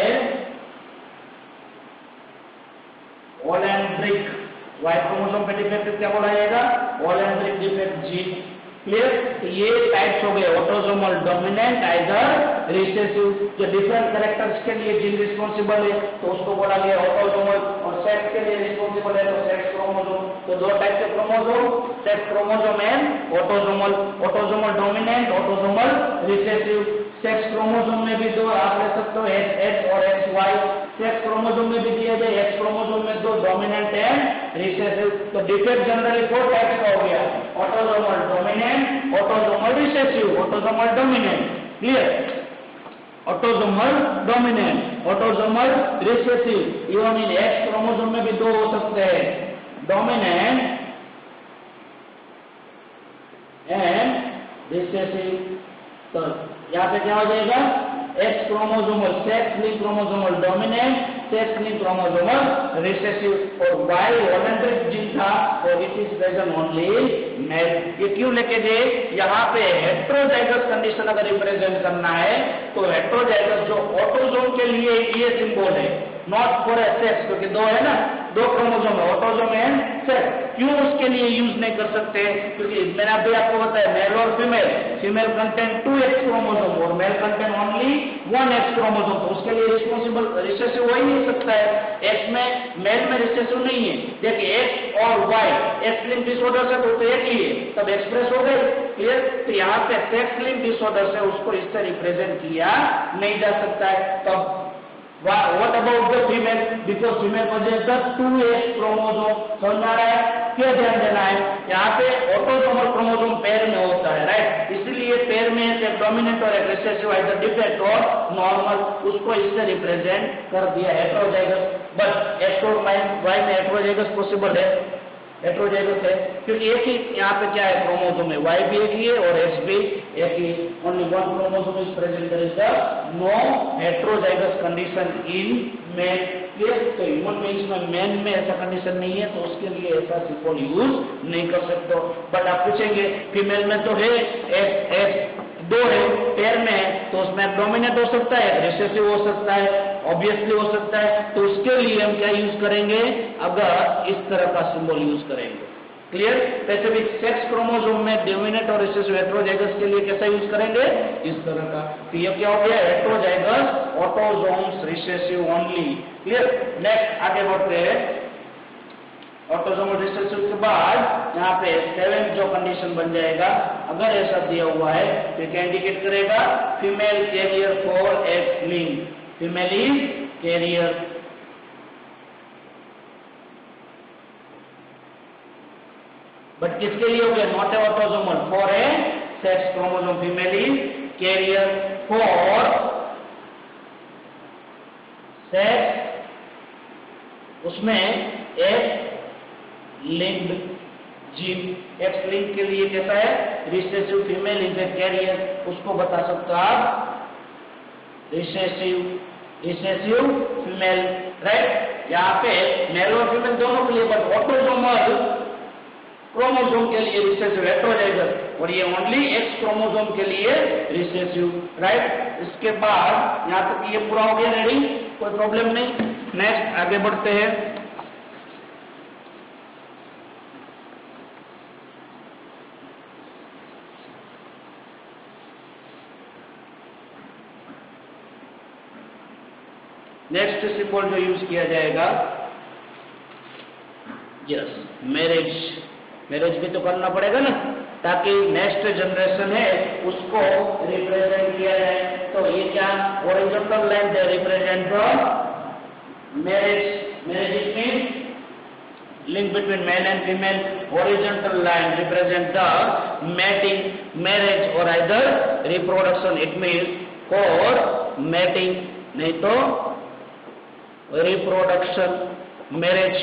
ऑलेंड्रिक। वाई क्रोमोसोम पे डिफेक्ट क्या बोला जाएगा, ऑलेंड्रिक डिफेक्ट जीन, क्लियर। ये टाइप्स हो गए ऑटोसोमल डोमिनेंट आइदर रिसेसिव। जो डिफरेंट कैरेक्टर्स के लिए जीन रिस्पॉन्सिबल है तो उसको बोला गया ऑटोसोमल, और सेक्स के लिए रिस्पॉन्सिबल है तो सेक्स क्रोमोसोम। तो दो टाइप के chromosome, sex chromosome and autosomal, autosomal dominant, autosomal recessive. Sex chromosome में भी दो आप ले सकते हो, एक्स और एक्स वाई। सेक्स क्रोमोसोम में भी दिया जाए, एक्स क्रोमोसोम में दो, डोमिनेंट एंड रिसेसिव। तो डिफेक्ट जनरली 4 टाइप्स का हो गया, autosomal dominant, autosomal recessive, autosomal dominant, clear. Autosomal dominant, autosomal recessive. Even in X chromosome में भी दो हो सकते हैं, डोमिनेंट एंड रिसेसिव। तो यहाँ पे क्या हो जाएगा, x chromosomal sex link chromosomal dominant, sex link chromosomal recessive. और वाई ऑलेंड्रिक जीन था और it is present only mail. ये क्यों लेके गए, यहाँ पे हेटेरोजाइगस कंडीशन अगर रिप्रेजेंट करना है तो हेटेरोजाइगस जो ऑटोसोम के लिए ये सिंबल है, नॉट फॉर सेक्स, क्योंकि दो है ना, दो क्रोमोसोम है, ऑटोसोम एंड सेक्स। क्यों उसके लिए यूज नहीं कर सकते, क्योंकि मैंने अभी आपको बताया मेल और female, female content 2x chromosome और male content only one X chromosome, तो उसके लिए रिस्पॉन्सिबल रिसेसिव हो ही नहीं सकता है। एक्स में मेल में रिसेसिव नहीं है। देखिए एक्स और वाई एक्स लिंक डिसऑर्डर से तो एक ही है, तब एक्सप्रेस हो गई, क्लियर। तो यहाँ पे सेक्स लिंक डिसऑर्डर से उसको इस तरह रिप्रेजेंट किया नहीं जा सकता है। तब what about the female? Because female possesses 2x chromosome, समझ आ रहा है? क्या ध्यान देना है, यहाँ पे ऑटोसोमल क्रोमोसोम पेयर में होता है, राइट। इसलिए पेयर में एक डोमिनेंट और एक रिसेसिव आइदर डिफेक्ट और नॉर्मल, उसको इससे रिप्रेजेंट कर दिया हेटेरोजाइगस। बट एक्स और वाई में हेटेरोजाइगस पॉसिबल है, हेटेरोजाइगस है, क्योंकि एक ही यहाँ पे क्या है क्रोमोसोम है, वाई भी एक ही है और एक्स भी एक ही। Only one chromosome is present, there is the no heterozygous condition in male, clear. तो ह्यूमन बीइंग्स में मेन में ऐसा कंडीशन नहीं है, तो उसके लिए ऐसा सिंबल यूज नहीं कर सकते। बट आप पूछेंगे फीमेल में तो है एक्स दो है, पेयर में है, तो उसमें डोमिनेंट हो सकता है, रिसेसिव हो सकता है, ऑब्वियसली हो सकता है। तो उसके लिए हम क्या यूज करेंगे, अगर इस तरह का सिंबल यूज करेंगे, क्लियर। स्पेसिफिक सेक्स क्रोमोसोम में डोमिनेंट और रिसेसिव हेटेरोजाइगस के लिए कैसा यूज करेंगे, इस तरह का। तो ये क्या हो गया, heterozygous autosomes recessive only, clear. Next आगे बढ़ते हैं। ऑटोसोमल रिसेसिव के बाद यहाँ पे 7 जो कंडीशन बन जाएगा, अगर ऐसा दिया हुआ है तो क्या इंडिकेट करेगा, female carrier for X link, female is carrier. But किसके लिए हो गया, not a autosomal, for a sex chromosome, female is carrier for sex, उसमें एक लिंक्ड जीन, एक्स लिंक के लिए कैसा है, recessive, female is a carrier, उसको बता सकते आप रिसेसिव, रिसेसिव फीमेल, राइट। यहाँ पे मेल और फीमेल दोनों के लिए, बट ऑटोसोमल क्रोमोसोम के लिए रिसेसिव हेटेरोजाइगस, और ये ओनली एक्स क्रोमोसोम के लिए रिसेसिव, राइट। इसके बाद यहाँ तक ये पूरा हो गया, रेडी, कोई प्रॉब्लम नहीं। नेक्स्ट आगे बढ़ते हैं। नेक्स्ट सिंबल जो यूज किया जाएगा, यस, मैरिज, मैरिज भी तो करना पड़ेगा ना, ताकि नेक्स्ट जनरेशन है उसको रिप्रेजेंट किया जाए। तो ये क्या, horizontal line they represent the marriage, marriage means link between male and female, horizontal line represent the mating, marriage और either reproduction, it means for mating, नहीं तो रिप्रोडक्शन, मैरिज,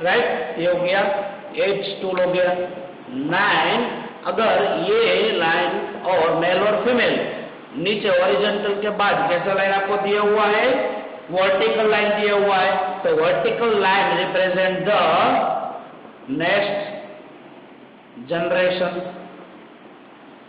राइट। ये हो गया, एज टूल हो गया। 9, अगर ये लाइन और मेल और फीमेल नीचे हॉरिजॉन्टल के बाद कैसा लाइन आपको दिया हुआ है, वर्टिकल लाइन दिया हुआ है, तो vertical line represent the next generation,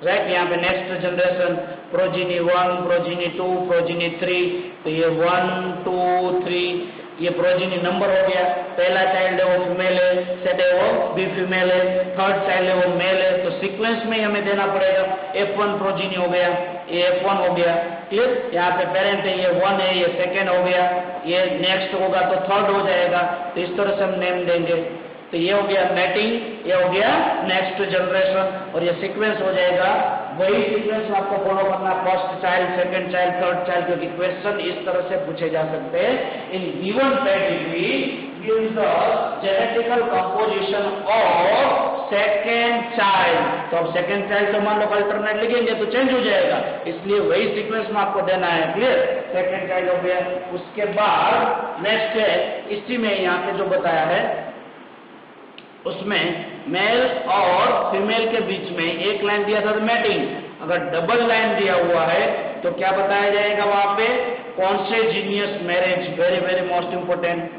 right. यहाँ पे next generation, progeny 1, progeny 2, progeny 3, तो ये 1, 2, 3, ये प्रोजिनी नंबर हो गया। पहला चाइल्ड है वो फीमेल है, सेकंड है वो भी फीमेल है, थर्ड चाइल्ड है वो मेल है, तो सीक्वेंस में हमें देना पड़ेगा। F1 प्रोजिनी हो गया, ये F1 हो गया, क्लियर। यहाँ पे पेरेंट है, ये 1 है, ये सेकेंड हो गया, ये नेक्स्ट होगा तो थर्ड हो जाएगा, तो इस तरह से हम नेम देंगे। तो ये हो गया मैटिंग, ये हो गया नेक्स्ट जनरेशन, और ये सीक्वेंस हो जाएगा। वही सीक्वेंस आपको फॉलो करना, first child, second child, third child, क्योंकि क्वेश्चन इस तरह से पूछे जा सकते हैं। In given pedigree gives the genetical composition of second child, तो अब सेकंड चाइल्ड तो मान लो अल्टरनेट लिखेंगे तो चेंज हो जाएगा, इसलिए वही सीक्वेंस में आपको देना है, क्लियर। सेकंड चाइल्ड हो गया, उसके बाद नेक्स्ट है, इसी में यहाँ पे जो बताया है उसमें मेल और फीमेल के बीच में एक लाइन दिया था मैटिंग, अगर डबल लाइन दिया हुआ है तो क्या बताया जाएगा वहां पे, consanguineous marriage, very very most important.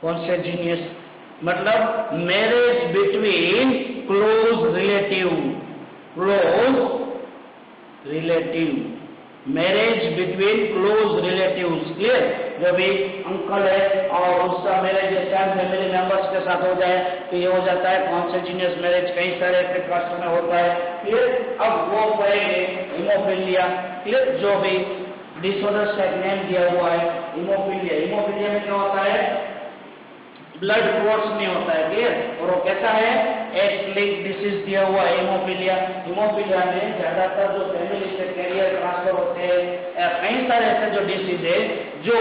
Consanguineous मतलब marriage between close relative, close relative, marriage between close relatives, clear, जो भी अंकल है और उसका मैरिज सेम फैमिली मेंबर्स के साथ हो जाए तो ये हो जाता है कॉन्सेंजुनियस मैरिज, कई सारे कास्ट में होता है, क्लियर। अब वो पढ़ेंगे हिमोफिलिया, क्लियर, जो भी डिसऑर्डर्स का नेम दिया हुआ है हिमोफिलिया। हिमोफिलिया में क्या होता है, ब्लड क्लॉट्स नहीं होता है, क्लियर, और वो कैसा है, एक्स लिंक डिसीज दिया हुआ है हिमोफिलिया। हिमोफिलिया में ज्यादातर जो फैमिली से कैरियर ट्रांसफर होते हैं, कई सारे ऐसे जो डिसीज है जो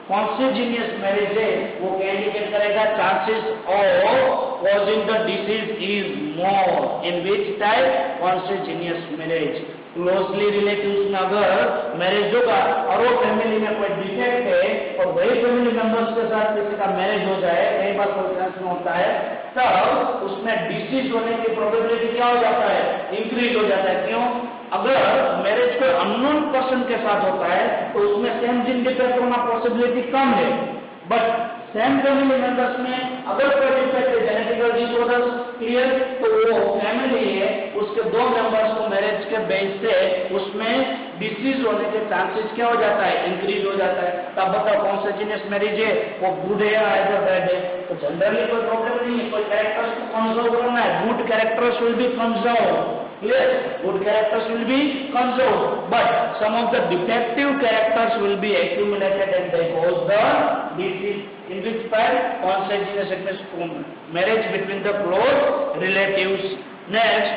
कॉन्सेंजुनियस मैरिज है वो क्या इंडिकेट करेगा, chances of causing the disease is more in which type, consanguineous marriage. Closely relatives में अगर मैरिज होगा और वो फैमिली में कोई डिफेक्ट है और वही फैमिली मेंबर्स के साथ किसी का मैरिज हो जाए, कई बार कोई चांस में होता है, तब उसमें डिसीज होने की प्रोबेबिलिटी क्या हो जाता है, इंक्रीज हो जाता है। क्यों, अगर मैरिज कोई अननोन पर्सन के साथ होता है तो उसमें सेम जीन डिफेक्ट होना पॉसिबिलिटी कम है, बट सेम फैमिली मेंबर्स में अगर कोई डिफेक्ट है, जेनेटिकल डिसऑर्डर्स, क्लियर, तो वो फैमिली है उसके दो मेंबर्स को मैरिज के बेस से उसमें डिसीज होने के चांसेस क्या हो जाता है, इंक्रीज हो जाता है। तब बताओ कॉन्सेंजुनियस मैरिज है वो गुड है या आइदर बैड है, तो जनरली कोई प्रॉब्लम नहीं है, कोई कैरेक्टर्स को कंजर्व करना है, good characters will be conserve, clear, good characters will be conserved, but some of the defective characters will be accumulated and they cause the disease in which by consanguineous sickness, marriage between the close relatives। next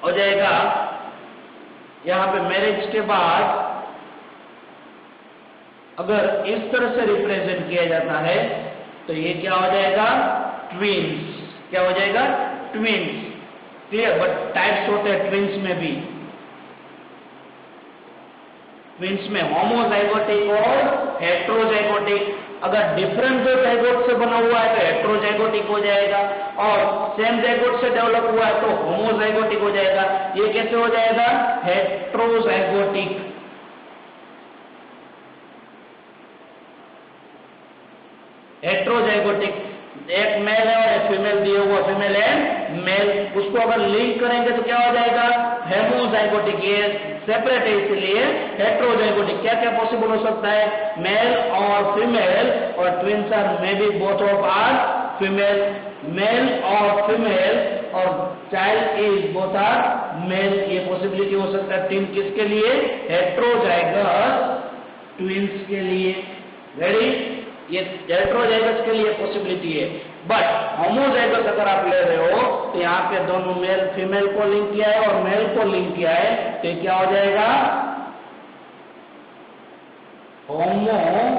हो जाएगा यहाँ पे marriage के बाद अगर इस तरह से रिप्रेजेंट किया जाता है तो ये क्या हो जाएगा, ट्विंस, क्या हो जाएगा, ट्विंस, क्लियर, बट टाइप्स होते हैं ट्विंस में भी, ट्विंस में होमोजाइगोटिक और हेट्रोजाइगोटिक। अगर डिफरेंट जो जाइगोट से बना हुआ है तो हेट्रोजाइगोटिक हो जाएगा, और सेम जाइगोट से डेवलप हुआ है तो होमोजाइगोटिक हो जाएगा। ये कैसे हो जाएगा, हेट्रोजाइगोटिक। हेट्रोजाइगोटिक, एक मेल है और एक फीमेल दिया हुआ, फीमेल है मेल, उसको अगर लिंक करेंगे तो क्या हो जाएगा, हेमोजाइगोटिक। ये सेपरेट है इसलिए हेट्रोजाइगोटिक। क्या क्या पॉसिबल हो सकता है, मेल और फीमेल, और twins are may be both of are female, male और फीमेल, और child is both are male, ये पॉसिबिलिटी हो सकता है। ट्विन किसके लिए, हेट्रोजाइगस ट्विंस के लिए, रेडी, ये हेट्रोजाइगस के लिए पॉसिबिलिटी है। बट होमोजाइगस अगर आप ले रहे हो तो यहाँ पे दोनों मेल फीमेल को लिंक किया है और मेल को लिंक किया है, तो क्या हो जाएगा, होमोजाइगोटिक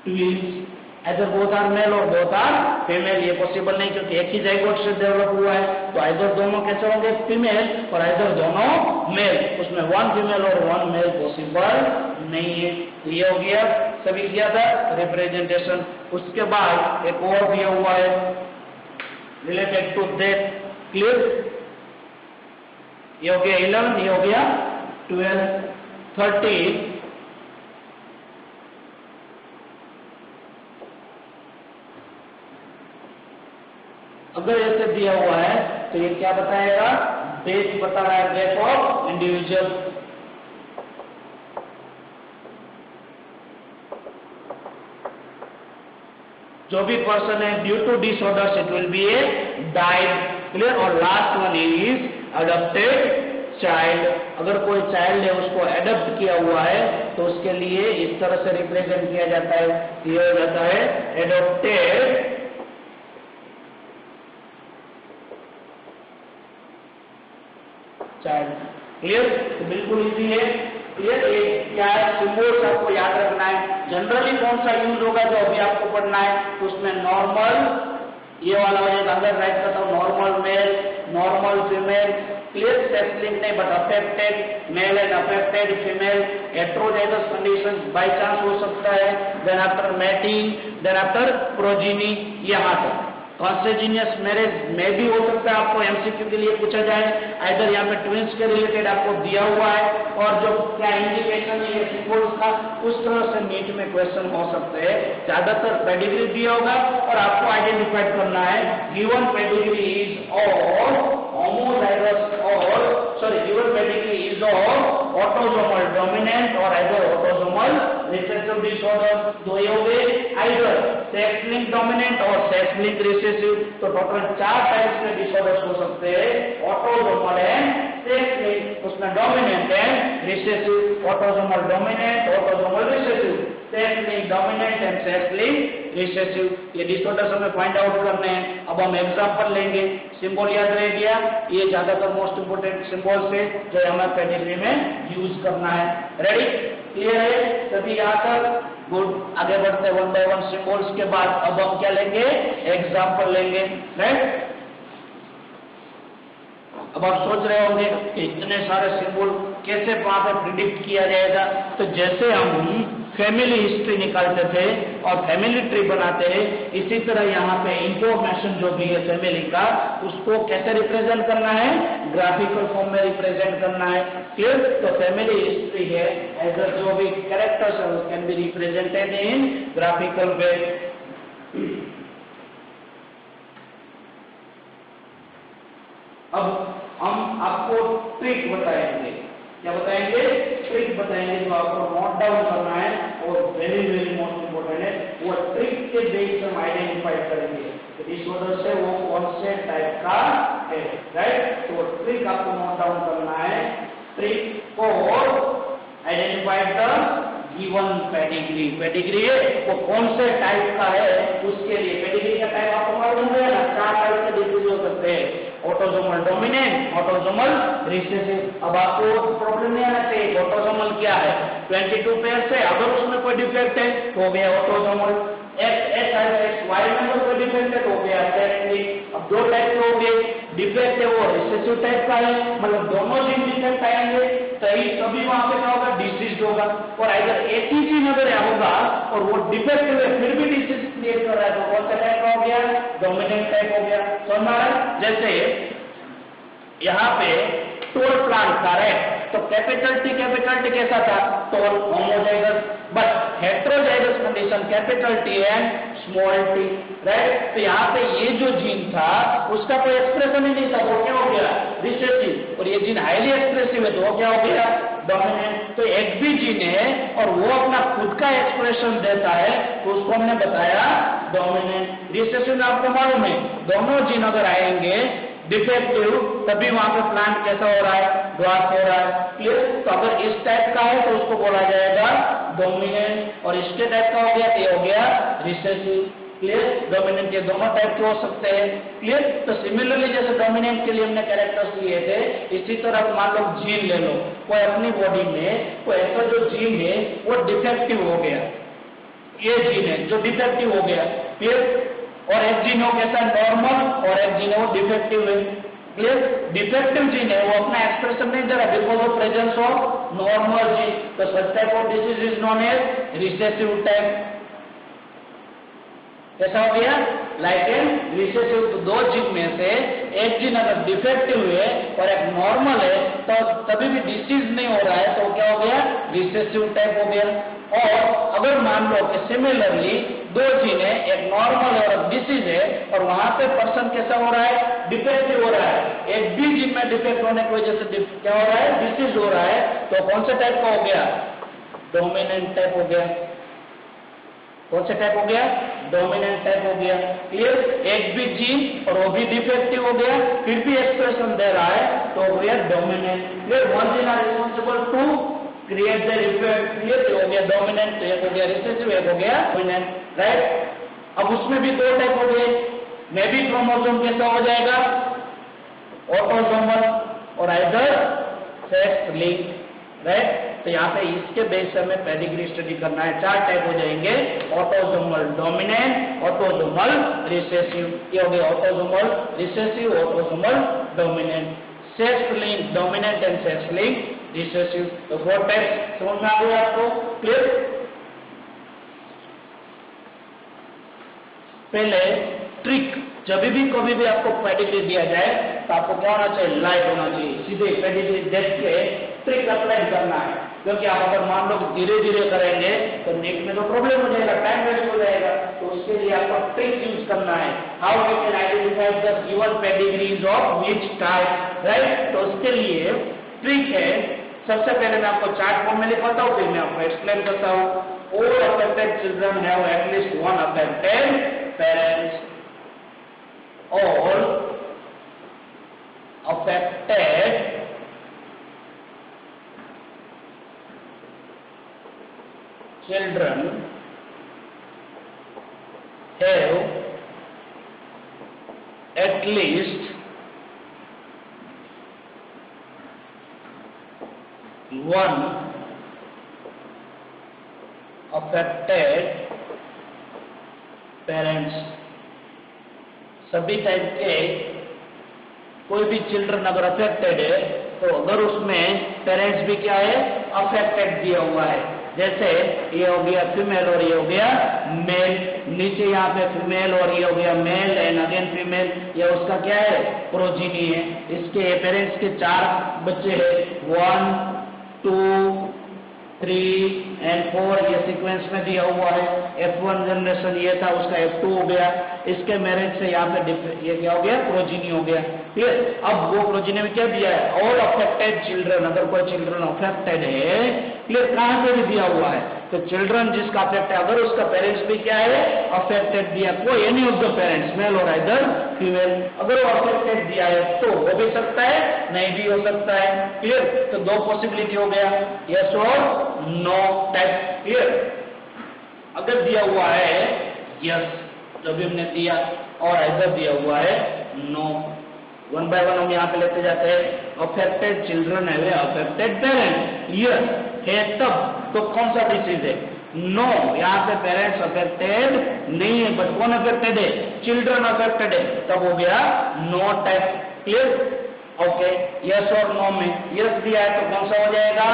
ट्विंस, ऐसे बोथ आर मेल और बोथ आर फीमेल। ये पॉसिबल नहीं क्योंकि एक ही जाइगोट से डेवलप हुआ है, तो आइदर दोनों कैसे होंगे, फीमेल, और आइदर दोनों मेल, उसमें वन फीमेल और वन मेल पॉसिबल नहीं है। तो ये हो गया, सभी किया था रिप्रेजेंटेशन। उसके बाद एक और दिया हुआ है रिलेटेड टू डेथ, क्लियर, ये हो गया 11, ये हो गया 12, 13। अगर ऐसे दिया हुआ है तो ये क्या बताएगा, डेथ बता रहा है, डेथ ऑफ इंडिविजुअल। जो भी पर्सन है due to disorders it will be a died, clear. और last one is adopted child. अगर कोई चाइल्ड है उसको एडॉप्ट किया हुआ है तो उसके लिए इस तरह से रिप्रेजेंट किया जाता है, ये हो जाता है एडॉप्टेड चाइल्ड, क्लियर। तो बिल्कुल इजी है, क्लियर। एक क्या है, सिंबल्स आपको याद रखना है। जनरली कौन सा यूज होगा जो अभी आपको पढ़ना है, उसमें नॉर्मल, ये वाला हो जाएगा, अगर राइट करता हूं normal male, normal female, clear, sex link नहीं but affected male and affected female, heterozygous condition by chance हो सकता है, then after mating, then after progeny, यहां तक कॉन्सेजिनियस मैरिज में भी हो सकता है, आपको एमसीक्यू के लिए पूछा जाए, आइदर यहाँ पे ट्विंस के रिलेटेड आपको दिया हुआ है और जो क्या इंडिकेशन है सिंबल्स का, उस तरह से नीट में क्वेश्चन हो सकते हैं। ज्यादातर पेडिग्री दिया होगा और आपको आइडेंटिफाई करना है given pedigree is all homozygous और given pedigree is all autosomal dominant और आइदर ऑटोसोमल रिसेसिव डिसऑर्डर, दो ही हो गए, आइदर सेक्स लिंक डोमिनेंट और सेक्स लिंक रिसेसिव। तो टोटल 4 टाइप्स के डिसऑर्डर्स हो सकते हैं, ऑटोसोमल एंड सेक्स लिंक, उसमें dominant and recessive, autosomal dominant, autosomal recessive, sex link dominant and sex link recessive. ये डिसऑर्डर्स हमें फाइंड आउट करने हैं। अब हम एग्जांपल लेंगे। सिंबल याद रह गया, ये ज्यादातर मोस्ट इंपोर्टेंट सिंबल्स है जो हमें पेडिग्री में यूज करना है। रेडी, क्लियर है सभी यहाँ तक? गुड। आगे बढ़ते हैं 1 बाय 1 सिंबल्स के बाद अब हम क्या लेंगे, एग्जांपल लेंगे, राइट। अब आप सोच रहे होंगे कि इतने सारे सिंबल कैसे वहां पर प्रिडिक्ट किया जाएगा। तो जैसे हम फैमिली हिस्ट्री निकालते थे और फैमिली ट्री बनाते हैं, इसी तरह यहाँ पे इंफॉर्मेशन जो भी है फैमिली का, उसको कैसे रिप्रेजेंट करना है, ग्राफिकल फॉर्म में रिप्रेजेंट करना है। क्लियर? तो फैमिली हिस्ट्री है एज जो भी characters can be represented in graphical way. अब हम आपको ट्रिक बताएंगे। क्या बताएंगे? ट्रिक बताएंगे जो आपको नोट डाउन करना है और वेरी वेरी मोस्ट इंपोर्टेंट है। वो ट्रिक के बेस हम आइडेंटिफाई करेंगे डिसऑर्डर से वो कौन से टाइप का है, राइट। तो ट्रिक आपको नोट डाउन करना है। Trick for identify the given pedigree. Pedigree वो कौन से टाइप का है उसके लिए पेडिग्री का टाइप आपको मालूम है ना, 4 टाइप के डिसीज हो सकते हैं, ऑटोसोमल डोमिनेंट, ऑटोसोमल रिसेसिव। अब आपको प्रॉब्लम नहीं आना चाहिए ऑटोसोमल क्या है, 22 पेयर से अगर उसमें कोई डिफेक्ट है तो हो गया ऑटोसोमल, XY में अगर कोई डिफेक्ट है तो हो गया सेक्स। अब 2 टाइप के हो गए, डिफेक्ट है वो रिसेसिव टाइप का है, मतलब दोनों जीन डिफेक्ट आएंगे तभी वहां पे क्या होगा, डिसीज होगा। और अगर एक ही जीन अगर होगा और वो डिफेक्ट है फिर भी डिसीज क्रिएट कर रहा है तो कौन सा टाइप का हो गया, डोमिनेंट टाइप हो गया। समझ में? जैसे यहाँ पे टोल प्लांट था, राइट। तो कैपिटल टी कैसा था, toll homozygous, but heterozygous condition capital T and small T, right. तो यहाँ पे ये जो जीन था उसका कोई एक्सप्रेशन ही नहीं था, वो क्या हो गया, रिसेसिव। और ये जीन हाईली एक्सप्रेसिव है तो वो क्या हो गया, डोमिनेंट। तो एक भी जीन है और वो अपना खुद का एक्सप्रेशन देता है तो उसको हमने बताया डोमिनेंट। रिसेसिव में आपको मालूम है दोनों जीन अगर आएंगे डिफेक्टिव तभी वहां पे प्लांट कैसा हो रहा है, ड्वार्फ हो रहा है। क्लियर? तो अगर इस टाइप का है तो उसको बोला जाएगा डोमिनेंट और इसके टाइप का हो गया तो हो गया रिसेसिव। क्लियर? डोमिनेंट ये दोनों टाइप के हो सकते हैं। क्लियर? तो सिमिलरली जैसे डोमिनेंट के लिए हमने कैरेक्टर्स लिए थे, इसी तरह मान लो जीन ले लो, कोई अपनी बॉडी में कोई ऐसा जो जीन है वो डिफेक्टिव हो गया, ये जीन है जो डिफेक्टिव हो गया। क्लियर? और एक जीन हो कैसा, नॉर्मल, और एक जीन है वो डिफेक्टिव है। क्लियर? डिफेक्टिव जीन है वो अपना एक्सप्रेशन नहीं दे रहा because of presence of normal gene. तो such type of disease is known as recessive type. कैसा हो गया, लाइक एन रिसेसिव। तो 2 जीन में से एक जीन अगर डिफेक्टिव है और एक नॉर्मल है तो तभी भी डिसीज नहीं हो रहा है तो क्या हो गया, रिसेसिव टाइप हो गया। और अगर मान लो कि सिमिलरली 2 जीन है, एक नॉर्मल है और डिसीज है और वहां पे पर्सन कैसा हो रहा है, डिफेक्टिव हो रहा है, एक भी जीन में डिफेक्ट होने की वजह से क्या हो रहा है, डिसीज हो रहा है, तो कौन सा टाइप का हो गया, डोमिनेंट टाइप हो गया। कौन सा टाइप हो गया, डोमिनेंट टाइप हो गया। क्लियर? एक भी जीन और वो भी डिफेक्टिव हो गया फिर भी एक्सप्रेशन दे रहा है तो हो गया dominant. Clear? 1 gene are responsible to create the defect. Clear? हो गया डोमिनेंट, तो एक हो गया रिसेसिव, एक हो गया डोमिनेंट, राइट। अब उसमें भी 2 टाइप हो गए, में भी क्रोमोसोम कैसा हो जाएगा, ऑटोसोमल और आइदर सेक्स लिंक, राइट। तो यहाँ पे इसके बेस से हमें पेडिग्री स्टडी करना है। 4 टाइप हो जाएंगे, ऑटोसोमल डोमिनेंट, ऑटोसोमल रिसेसिव, ये हो गया autosomal recessive, autosomal dominant, sex link dominant and sex link recessive. तो 4 टाइप समझ में आ गया आपको? क्लियर? पहले ट्रिक जब भी कभी भी आपको पेडिग्री दिया जाए तो आपको क्या होना चाहिए, लाइट होना चाहिए, सीधे पेडिग्री देख के ट्रिक अप्लाई करना है, क्योंकि आप अगर मान लो धीरे धीरे करेंगे तो नेक्स्ट में तो प्रॉब्लम हो जाएगा, टाइम वेस्ट हो जाएगा। तो उसके लिए आपको ट्रिक यूज करना है, how we can identify the given pedigrees of which type, right. तो उसके लिए ट्रिक है, सबसे पहले मैं आपको चार्ट फॉर्म में लिखवाता हूँ, फिर मैं आपको एक्सप्लेन करता हूँ। All affected children have at least one affected parents. All affected children have at least one affected parents। सभी टाइप के कोई भी चिल्ड्रन अगर अफेक्टेड है तो अगर उसमें पेरेंट्स भी क्या है, अफेक्टेड दिया हुआ है, जैसे ये हो गया फीमेल और ये हो गया मेल, नीचे यहाँ पे फीमेल और ये हो गया मेल एंड अगेन फीमेल, ये उसका क्या है, प्रोजीनी है। इसके पेरेंट्स के 4 बच्चे हैं, 1 2 3 एंड 4, ये सीक्वेंस में दिया हुआ है। F1 जनरेशन ये था, उसका F2 हो गया, इसके मैरिज से यहाँ पे ये क्या हो गया, प्रोजीनी हो गया। फिर अब वो प्रोजीनी में क्या दिया है, ऑल अफेक्टेड चिल्ड्रन, अगर कोई चिल्ड्रन अफेक्टेड है, क्लियर, कहाँ पे भी दिया हुआ है, तो चिल्ड्रन जिसका अफेक्ट है, अगर उसका पेरेंट्स भी क्या है, अफेक्टेड दिया, कोई any of the parents male और आइदर फीमेल, अगर वो अफेक्टेड दिया है तो हो भी सकता है, नहीं भी हो सकता है, क्लियर। तो 2 पॉसिबिलिटी हो गया, यस और नो टाइप, क्लियर। अगर दिया हुआ है यस, जो भी हमने दिया, और आइदर दिया हुआ है नो। 1 बाय 1 हम यहाँ पे लेते जाते हैं। अफेक्टेड चिल्ड्रन है, अफेक्टेड पेरेंट, यस है तब तो कौन सा डिसीज है, नो, यहाँ पे पेरेंट्स अफेक्टेड नहीं है, बट कौन अफेक्टेड है, चिल्ड्रन अफेक्टेड है, तब हो गया no type, clear. Okay, yes और नो में यस दिया है तो कौन सा हो जाएगा,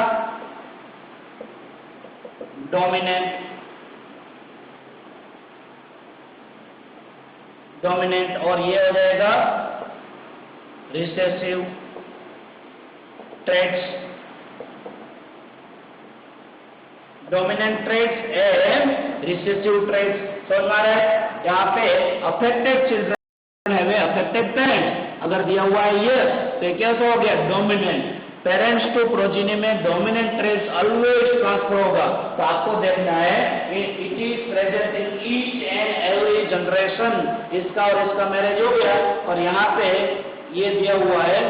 डोमिनेंट, डोमिनेंट, और ये हो जाएगा recessive traits, dominant traits and recessive traits. समझ में आ रहा है, यहाँ पे अफेक्टेड चिल्ड्रन है वे अफेक्टेड पेरेंट्स, अगर दिया हुआ है ये तो क्या हो गया, डोमिनेंट, पेरेंट्स टू प्रोजीनी में डोमिनेंट ट्रेट्स ऑलवेज ट्रांसफर होगा। तो आपको देखना है it is present in each and every generation, इसका और इसका मैरिज हो गया, और यहाँ पे ये दिया हुआ है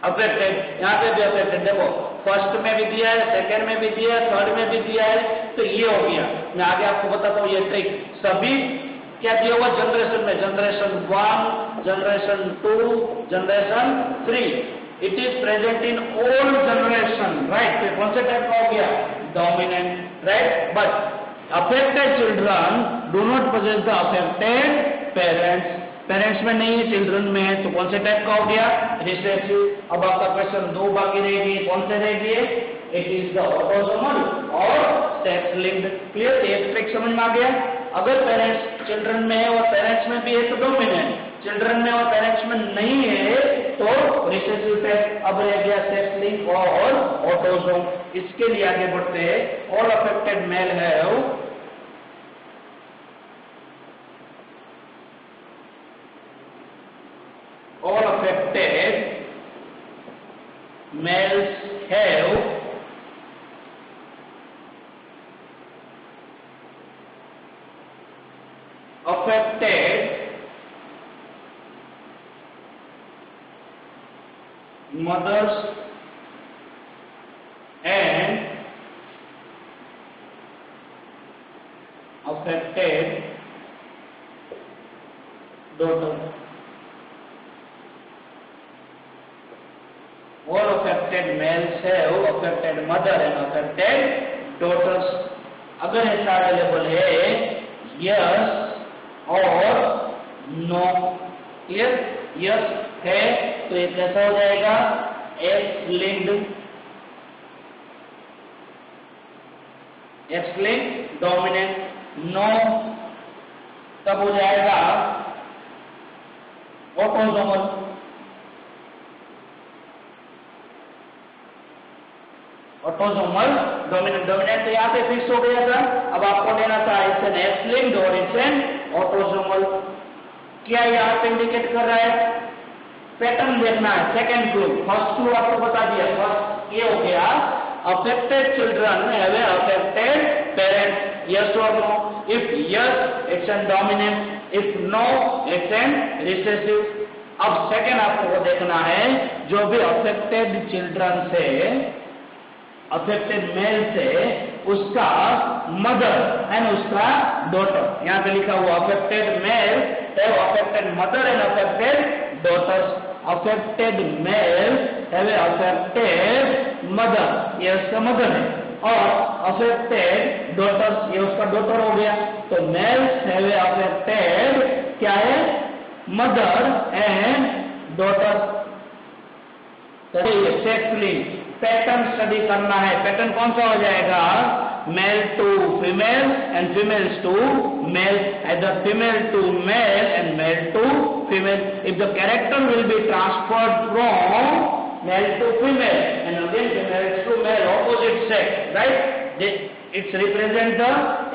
अफेक्टेड, यहाँ पे भी अफेक्टेड, देखो फर्स्ट में भी दिया है, सेकंड में भी दिया है, थर्ड में भी दिया है, तो ये हो गया। मैं आगे आपको बताता हूँ ये ट्रिक, सभी क्या दिया हुआ जनरेशन में, generation 1, generation 2, generation 3, it is present in all generation, right. तो कौन से टाइप का हो गया, dominant, right. But affected children do not poses the affected parents, parents में नहीं है, चिल्ड्रन में है, तो कौन से टाइप का हो गया, रिसेसिव। अब आपका क्वेश्चन 2 बाकी रह गए, कौन से रह गए, इट इज द ऑटोसोमल और सेक्स लिंक्ड, क्लियर। एक ट्रिक समझ में आ गया, अगर पेरेंट्स चिल्ड्रन में है और पेरेंट्स में भी है तो डोमिनेंट, चिल्ड्रन में और पेरेंट्स में नहीं है तो रिसेसिव टाइप। अब रह गया सेक्स लिंक और ऑटोसोम। इसके लिए आगे बढ़ते हैं, all affected male have all affected males have affected mothers and affected daughters. All affected males have affected mother and affected daughters. अगर ऐसा अवेलेबल है यस और नो, क्लियर, यस है तो ये कैसा हो जाएगा, X linked, X linked dominant, no तब हो जाएगा ऑटोसोमल। ऑटोसोमल डोमिनेंट, डोमिनेंट तो यहाँ पे फिक्स हो गया था। अब आपको लेना था इट्स एन एक्स लिंक्ड और इट्स एन ऑटोसोमल। क्या यहाँ पे इंडिकेट कर रहा है? पैटर्न देखना है। सेकंड क्लू, फर्स्ट क्लू आपको बता दिया। फर्स्ट ये हो गया affected children have a affected parents, yes और no. If yes it's an dominant, if no it's an recessive. अब सेकंड आपको देखना है जो भी अफेक्टेड चिल्ड्रन से, अफेक्टेड मेल से उसका मदर एंड उसका डॉटर, यहाँ पे लिखा हुआ affected male have affected mother and affected daughters. Affected male have affected mother, ये उसका मदर है, और अफेक्टेड डॉटर्स ये उसका डॉटर हो गया। तो मेल्स हैव अफेक्टेड क्या है? Mother and daughter. Exactly pattern study करना है। पैटर्न कौन सा हो जाएगा? Male to female and females to male, either female to male and male to female. If the character will be transferred from male to female and again female to male, opposite sex, right? It's represent the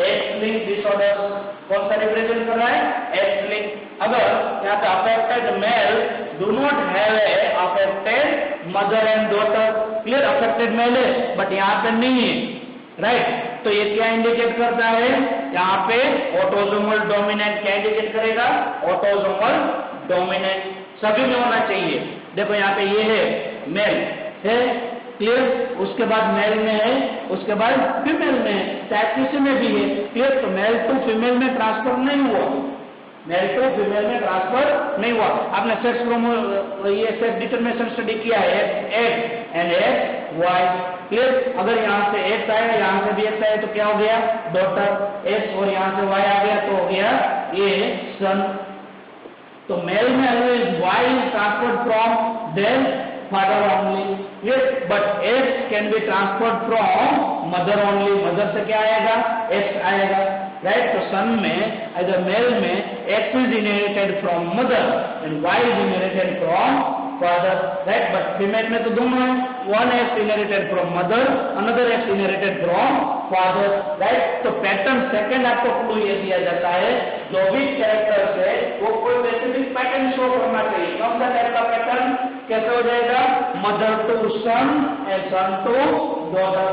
X-linked disorders. कौन सा represent कर रहा है? X-linked. अगर यहाँ पे affected male do not have a affected mother and daughter, clear? affected male है but यहाँ पे नहीं है, राइट? तो ये क्या इंडिकेट करता है? यहाँ पे ऑटोसोमल डोमिनेंट। क्या इंडिकेट करेगा? ऑटोसोमल डोमिनेंट सभी में होना चाहिए। देखो यहाँ पे ये है मेल है, क्लियर? उसके बाद मेल में है, उसके बाद फीमेल में है, शायद किसी में भी है, क्लियर? तो मेल टू फीमेल में ट्रांसफर नहीं हुआ, मेल टू फीमेल में ट्रांसफर नहीं हुआ। आपने सेक्स क्रोमो ये सेक्स डिटरमिनेशन स्टडी किया है, X and X Y, clear? अगर यहाँ से एक्स आया, यहाँ से भी एक्स आया तो क्या हो गया? डॉटर। एक्स और यहाँ से वाई आ गया तो हो गया ये सन। तो मेल में always Y is transferred from there father only, clear? But X can be transferred from mother only. Mother से क्या आएगा? एक्स आएगा, राइट? तो सन में either मेल में X is inherited from mother and Y is inherited from father, right? But female में तो दोनों है, one X inherited from mother, another X inherited from father, right? तो पैटर्न सेकंड आपको clue ये दिया जाता है, जो भी कैरेक्टर है वो कोई स्पेसिफिक पैटर्न शो करना चाहिए। कौन सा टाइप का पैटर्न? कैसे हो जाएगा? Mother to son and son to daughter,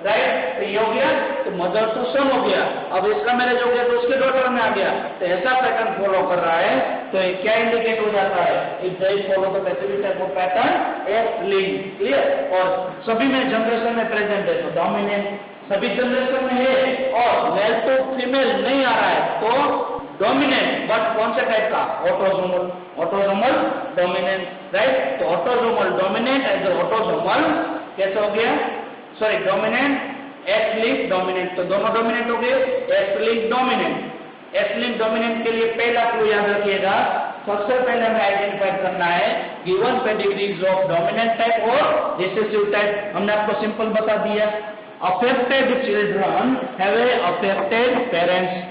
right? तो ये हो गया, तो मदर टू सन हो गया। अब इसका मैरिज हो गया तो उसके डॉटर में आ गया, तो ऐसा पैटर्न फॉलो कर रहा है। तो ये क्या इंडिकेट हो जाता है? If they follow the specific type of pattern x link, clear? और सभी में जनरेशन में प्रेजेंट है तो डोमिनेंट सभी जनरेशन में है, और मेल टू फीमेल नहीं आ रहा है तो डोमिनेंट, बट कौन से टाइप का? Autosomal, autosomal dominant, right? तो ऑटोसोमल डोमिनेंट एज ऑटोसोमल कैसे हो गया? Sorry, dominant X link dominant, तो दोनों डोमिनेंट हो गए। X link dominant, X link dominant के लिए पहला क्लू याद रखिएगा, सबसे पहले हमें आइडेंटिफाई करना है given pedigrees of dominant type और रिसेसिव टाइप। हमने आपको सिंपल बता दिया, affected children have a affected parents,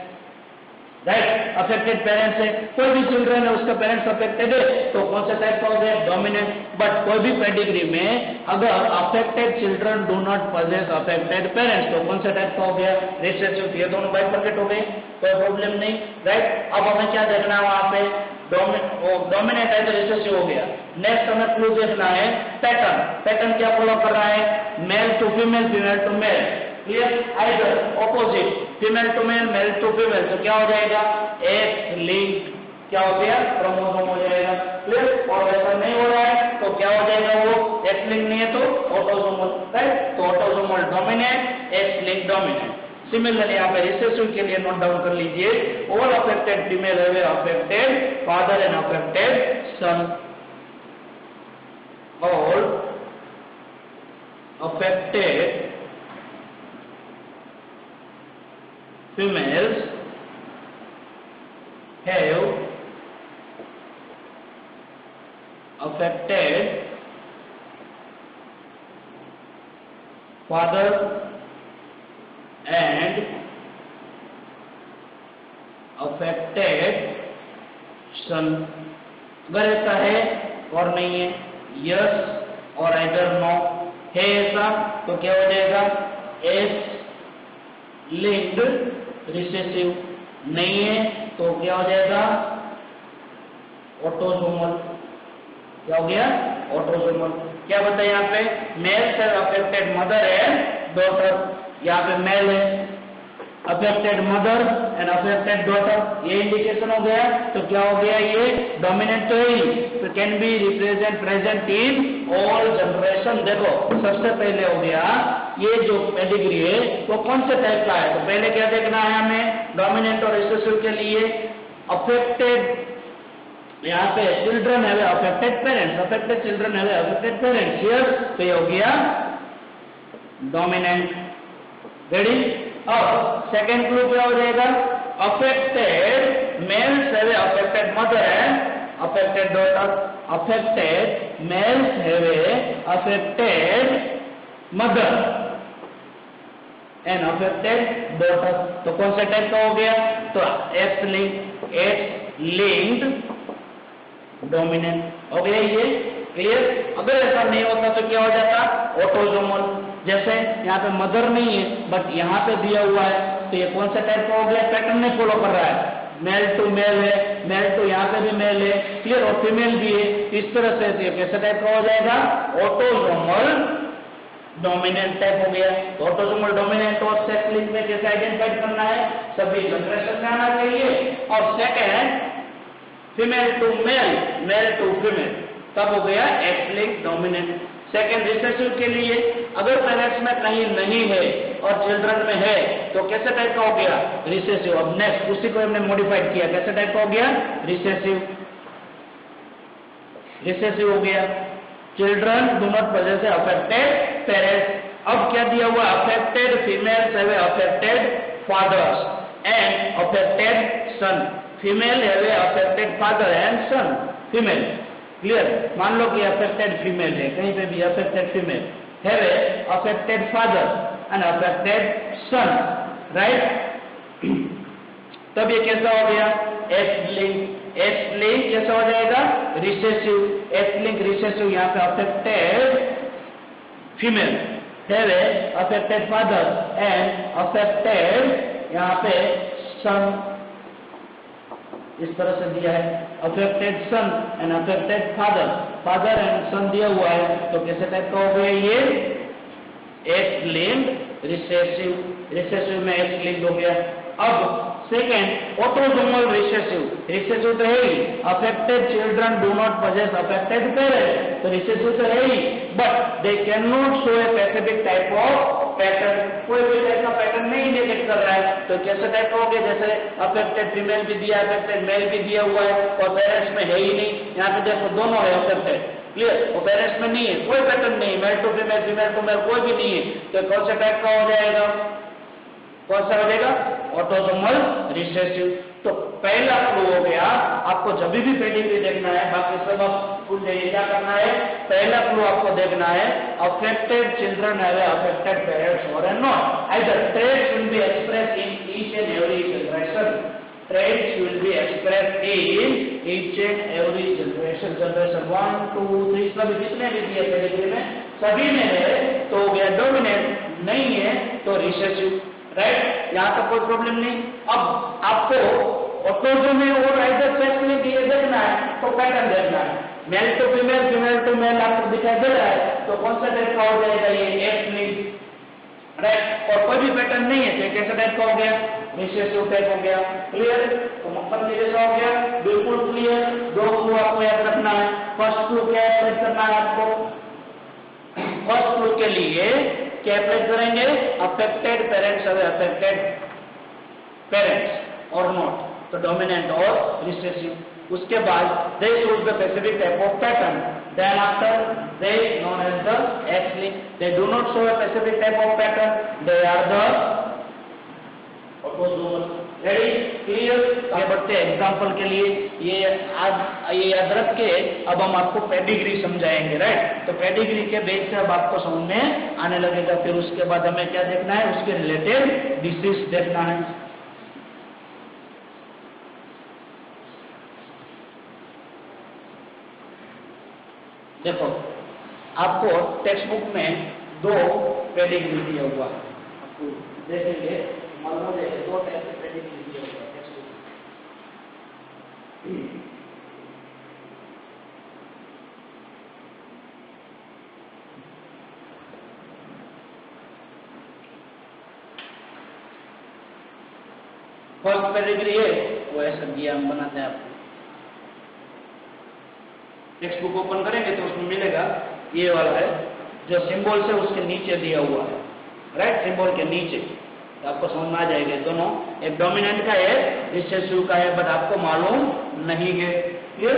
right? Affected parents है, कोई भी चिल्ड्रन है उसका पेरेंट्स अफेक्टेड है तो कौन सा टाइप का हो गया? डोमिनेंट। बट कोई भी पेडिग्री में अगर affected children do not possess affected parents तो कौन सा टाइप का हो गया? रिसेसिव। ये दोनों बाइफरकेट हो गए, कोई प्रॉब्लम नहीं, राइट? अब हमें क्या देखना है? वहां पे डोमिनेंट है तो रिसेसिव हो गया। नेक्स्ट हमें क्लू देखना है पैटर्न। पैटर्न क्या फॉलो कर रहा है? Male to female, female to male, clear? Either opposite, female to male, male to female, तो क्या हो जाएगा? एक्स लिंक, क्या हो गया? क्रोमोसोम हो जाएगा, क्लियर? और ऐसा नहीं हो रहा है तो क्या हो जाएगा? वो एक्स लिंक नहीं है तो ऑटोसोमल, राइट? तो autosomal dominant, X link dominant. Similarly यहाँ पे रिसेसिव के लिए नोट डाउन कर लीजिए, all affected female have affected father and affected son, all affected females have affected father and affected son. अगर ऐसा है और नहीं है, यस और आइदर नो, है ऐसा तो क्या हो जाएगा, एस लिंक्ड रिसेसिव, नहीं है तो क्या हो जाएगा, ऑटोसोमल। क्या हो गया, ऑटोसोमल। क्या बताया यहाँ पे, मेल से अफेक्टेड मदर एंड डॉटर, यहाँ पे मेल है, affected mother and affected daughter, ये इंडिकेशन हो गया। तो क्या हो गया, ये डोमिनेंट तो ही, तो can be represent present in all generation. देखो सबसे पहले हो गया ये जो पेडिग्री है वो कौन से टाइप का है, तो पहले क्या देखना है हमें, डोमिनेंट और रिसेसिव के लिए अफेक्टेड, यहाँ पे चिल्ड्रन है अफेक्टेड पेरेंट्स, अफेक्टेड चिल्ड्रन है अफेक्टेड पेरेंट्स, हियर तो ये हो गया डोमिनेंट। रेडी। अब सेकेंड क्लू क्या हो जाएगा, affected males have affected mother and affected daughter, affected males have affected mother and affected daughter. तो कौन सा टाइप का हो गया, तो एक्स लिंक्ड डोमिनेंट हो गया ये, क्लियर। अगर ऐसा नहीं होता तो क्या हो जाता, ऑटोसोमल। जैसे यहाँ पे मदर नहीं है बट यहाँ पे दिया हुआ है, तो ये कौन सा टाइप का हो गया, पैटर्न नहीं फॉलो कर रहा है, मेल टू मेल है, मेल टू यहाँ पे भी मेल है, क्लियर, और फीमेल भी है, इस तरह से ये कैसा टाइप का हो जाएगा, ऑटोसोमल डोमिनेंट टाइप हो गया। ऑटोसोमल डोमिनेंट और सेक्स लिंक में कैसे आइडेंटिफाई करना है, सभी जनरेशन में आना चाहिए। और second female to male, male to female, तब हो गया X link dominant. Second recessive के लिए अगर पेरेंट्स में कहीं नहीं है और चिल्ड्रन में है तो कैसे टाइप का हो गया, रिसेसिव। अब नेक्स्ट उसी को हमने मॉडिफाइड किया, कैसे टाइप का हो गया, रिसेसिव। रिसेसिव हो गया, children do not possess affected parents. अब क्या दिया हुआ, affected females have affected fathers and affected son, female have affected father and son, female, clear. मान लो कि अफेक्टेड फीमेल है, कहीं पे भी affected female have affected father and affected son, right. तब ये कैसा हो गया, एक्स लिंक। एक्स लिंक कैसा हो जाएगा, रिसेसिव। एक्स लिंक रिसेसिव, यहाँ पे affected female have affected father and affected यहाँ पे सन, इस तरह से दिया है, affected son and affected father, father and son दिया हुआ है, तो कैसे टाइप का हो गया ये, एक्स लिंक्ड रिसेसिव। रिसेसिव में एक्स लिंक्ड हो गया। अब सेकेंड ऑटोसोमल रिसेसिव, रिसेसिव तो है ही, affected children do not possess affected parents, तो रिसेसिव तो है ही, but they can not show a specific type of pattern, कोई भी टाइप का पैटर्न नहीं इंडिकेट कर रहा है, तो कैसे टाइप का हो गया, जैसे अफेक्टेड फीमेल भी दिया, अफेक्टेड मेल भी दिया हुआ है और पेरेंट्स में है ही नहीं, यहाँ पे देखो दोनों है अफेक्टेड, क्लियर, और पेरेंट्स में नहीं है, कोई पैटर्न नहीं, male to female, female to male कोई भी नहीं है, तो कौन सा टाइप का हो जाएगा, कौन सा हो जाएगा, ऑटोसोमल रिसेसिव। तो पहला क्लू हो गया, आपको जब भी पेडिग्री देखना है, बाकी सब आप भूल जाइए, क्या करना है, पहला क्लू आपको देखना है, affected children have affected parents और not, either traits will be expressed in each and every generation, traits will be expressed in each and every generation, generation 1 2 3 सभी जितने भी दिए पेडिग्री में सभी में है, तो हो गया डोमिनेंट, नहीं है तो रिसेसिव, राइट, यहाँ तक कोई प्रॉब्लम नहीं। अब आपको ऑटोसोमल और आइदर सेक्स में दिए देखना है तो पैटर्न देखना है, male to female, female to male आपको दिखाई दे रहा है, तो कौन सा टाइप का हो जाएगा ये, एक्स लिंक, राइट, और कोई भी पैटर्न नहीं है तो कैसा टाइप का हो गया, रिसेसिव टाइप हो गया, क्लियर। तो मतलब जैसा हो गया, बिल्कुल क्लियर। दो क्लू आपको याद रखना है, फर्स्ट क्लू क्या याद करना है आपको, फर्स्ट क्लू के लिए क्या अप्लाई करेंगे, अफेक्टेड पेरेंट्स और अफेक्टेड पेरेंट्स और नॉट, तो डोमिनेंट और रिसेसिव। उसके बाद they shows the specific type of pattern, then after they known as the X link, they do not show a specific type of pattern, they are the autosomal. Ready, clear. ये बढ़ते example के लिए, ये याद रख के अब हम आपको पेडिग्री समझाएंगे, राइट। तो पेडिग्री के बेस से अब आपको समझ में आने लगेगा, फिर उसके बाद हमें क्या देखना है, उसके रिलेटेड डिसीज देखना है। देखो, आपको टेक्स्ट बुक में 2 पेडिग्री दिया हुआ है, आपको देखेंगे मालूम हो जाएगा 2 टाइप के पेडिग्री दिया हुआ है टेक्स्ट बुक में। फर्स्ट पेडिग्री है वो ऐसा दिया, हम बनाते हैं आपको। टेक्स्ट बुक ओपन करेंगे तो उसमें मिलेगा ये वाला है, जो सिंबल से उसके नीचे दिया हुआ है, राइट, सिंबल के नीचे, तो आपको समझ में आ जाएगा दोनों। एक डोमिनेंट का है, रिसेसिव का है, बट आपको मालूम नहीं है। क्लियर?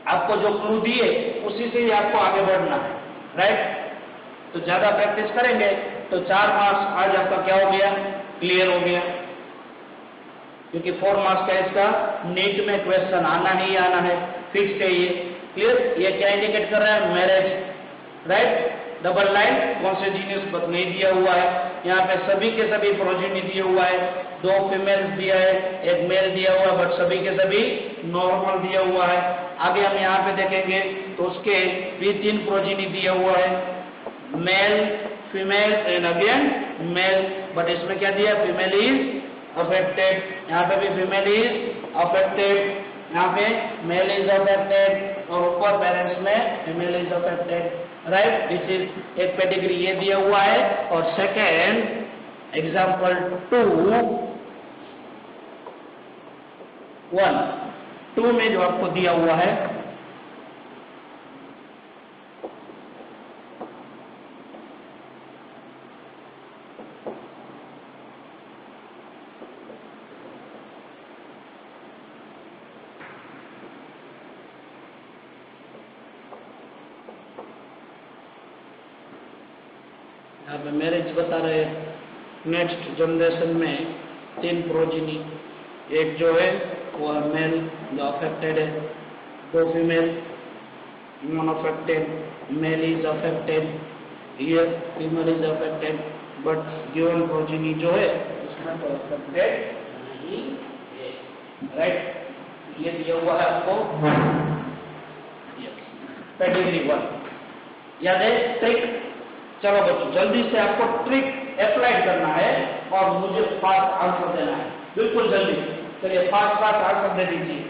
आपको जो क्लू दिए उसी से ही आपको आगे बढ़ना है, राइट। तो ज्यादा प्रैक्टिस करेंगे तो 4 मार्क्स आज आपका क्या हो गया, क्लियर हो गया, क्योंकि 4 मार्क्स का इसका नीट में क्वेश्चन आना ही आना है, फिक्स है ये। क्लियर? ये क्या इंडिकेट कर रहा है, marriage, right. Double line consanguineous but नहीं दिया हुआ है, यहाँ पे सभी के सभी प्रोजेनी दिया हुआ है, 2 फीमेल्स दिया है, 1 मेल दिया हुआ है, बट सभी के सभी नॉर्मल दिया हुआ है। आगे हम यहाँ पे देखेंगे तो उसके भी 3 प्रोजेनी दिया हुआ है, male, female and again male, but इसमें क्या दिया, फीमेल इज अफेक्टेड, यहाँ पे भी फीमेल इज अफेक्टेड, यहाँ पे मेल इज अफेक्टेड, और ऊपर पेरेंट्स में female is affected, right. This is एक पेडिग्री ये दिया हुआ है। और सेकेंड एग्जाम्पल 2 में जो आपको दिया हुआ है, यहाँ पे मैरिज बता रहे, नेक्स्ट जनरेशन में 3 प्रोजेनी, एक जो है वो मेल जो अफेक्टेड है, 2 female non affected, male is affected, here female is affected, but given progeny जो है उसमें तो अफेक्टेड नहीं है, राइट। ये दिया हुआ है आपको पेडिग्री 1, याद है ट्रिक। चलो बच्चों, जल्दी से आपको ट्रिक अप्लाई करना है और मुझे फास्ट आंसर देना है, बिल्कुल जल्दी। चलिए फास्ट आंसर दे दीजिए।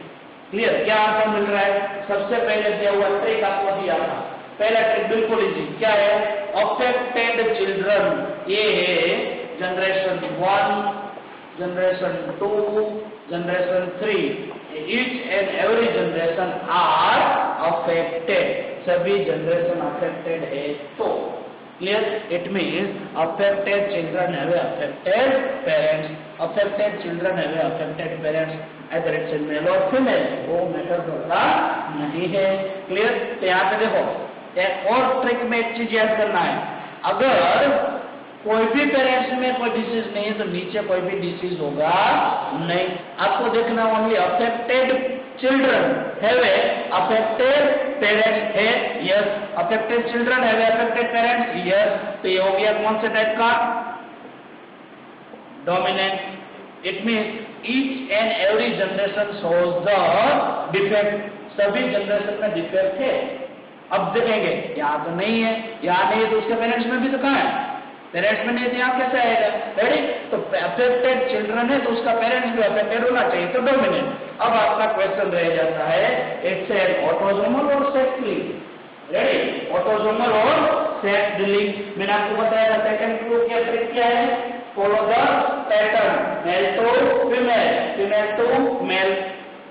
क्लियर? क्या आंसर मिल रहा है? सबसे पहले दिया हुआ ट्रिक आपको दिया था, पहला ट्रिक बिल्कुल इजी, क्या है, अफेक्टेड चिल्ड्रन, ये है generation 1, generation 2, generation 3, each and every generation are affected, सभी जनरेशन अफेक्टेड है। तो clear, it means affected children have affected parents, affected children have affected parents, either it's a male or female, वो matter करता नहीं है। Clear? तो यहाँ पे देखो, एक और ट्रिक में एक चीज याद करना है, अगर कोई भी पेरेंट्स में कोई डिसीज नहीं है तो नीचे कोई भी डिसीज होगा नहीं। आपको देखना only affected children have affected parents है, yes, affected children have affected parents, yes. तो ये हो गया कौन से टाइप का, dominant. It means each and every generation shows the defect, सभी जनरेशन में डिफेक्ट है। अब देखेंगे यहाँ तो नहीं है, यहाँ नहीं है तो उसके पेरेंट्स में भी तो कहाँ है, पेरेंट्स में नहीं है, यहाँ कैसे आएगा, रेडी। तो अफेक्टेड चिल्ड्रन है तो उसका पेरेंट्स भी अफेक्टेड होना चाहिए, तो डोमिनेंट। अब आपका क्वेश्चन रह जाता है, इट्स एन ऑटोसोमल और सेक्स लिंक, रेडी, ऑटोसोमल और सेक्स लिंक। मैंने आपको बताया था सेकंड क्लू क्या ट्रिक क्या है, follow the pattern, male to female, female to male,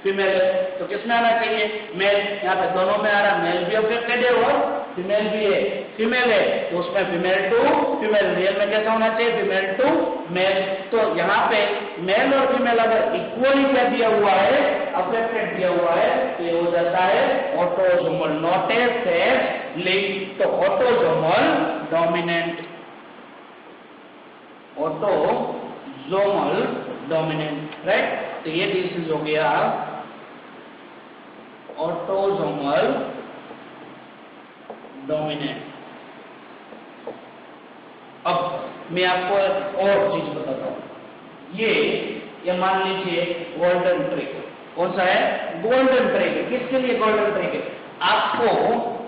female तो किसमें आना चाहिए, मेल, यहाँ पे दोनों में आ रहा, मेल भी अफेक्टेड है और फीमेल भी है, फीमेल है तो उसमें फीमेल टू फीमेल, रियल में कैसा होना चाहिए, फीमेल टू मेल। तो यहाँ पे मेल और फीमेल अगर इक्वली क्या दिया हुआ है, अफेक्टेड दिया हुआ है, तो ये हो जाता है autosomal, not a sex link. तो autosomal dominant, autosomal dominant, right. तो ये डिसीज हो गया ऑटोसोमल डोमिनेंट। अब मैं आपको एक और चीज बताता हूं, ये मान लीजिए गोल्डन ट्रिक, कौन सा है, गोल्डन ट्रिक है। किसके लिए गोल्डन ट्रिक है, आपको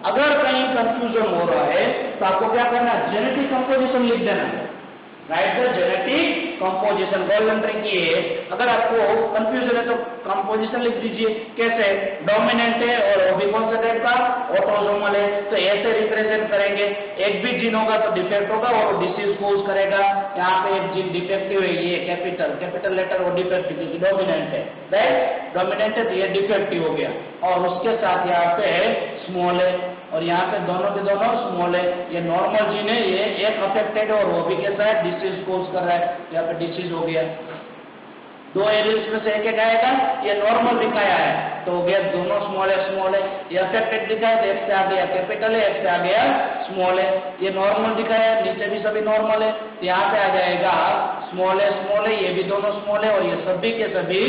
अगर कहीं कंफ्यूजन हो रहा है तो आपको क्या करना है, जेनेटिक कंपोजिशन लिख देना है। Right the genetic composition, golden tree की है। अगर आपको कंफ्यूजन है तो कंपोजिशन लिख दीजिए। कैसे, डोमिनेंट है और वो भी कौन सा टाइप का, ऑटोसोमल है, तो ऐसे रिप्रेजेंट करेंगे। एक भी जीन होगा तो डिफेक्ट होगा और डिसीज कोज करेगा। यहाँ पे एक जीन डिफेक्टिव है, ये कैपिटल लेटर वो डिफेक्टिव क्योंकि डोमिनेंट है, राइट, डोमिनेंट है तो ये डिफेक्टिव हो गया। और उसके साथ यहाँ पे स्मॉल है और यहाँ पे दोनों के दोनों स्मॉल है। ये नॉर्मल जीन है, ये एक अफेक्टेड है और वो भी कैसा है, डिसीज कोज कर रहा है। यहाँ पे डिसीज हो गया, दो एरियल्स में से एक एक आएगा। ये नॉर्मल दिखाया है तो हो गया दोनों स्मॉल है। ये अफेक्टेड दिखाया तो एक से आ गया कैपिटल है, एक से आ गया स्मॉल है। ये नॉर्मल दिखाया है, नीचे भी सभी नॉर्मल है तो यहाँ पे आ जाएगा स्मॉल है, ये भी दोनों स्मॉल है और ये सभी के सभी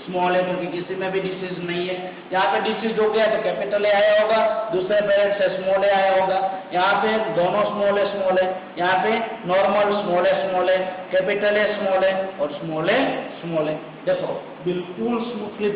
स्मॉल है क्योंकि किसी में भी डिसीज नहीं है। यहाँ पे डिसीज हो गया तो कैपिटल ए आया होगा, दूसरे पेरेंट से स्मॉल ए आया होगा। यहाँ पे दोनों स्मॉल है, यहाँ पे नॉर्मल स्मॉल है, कैपिटल ए स्मॉल है और स्मॉल है। देखो बिल्कुल स्मूथली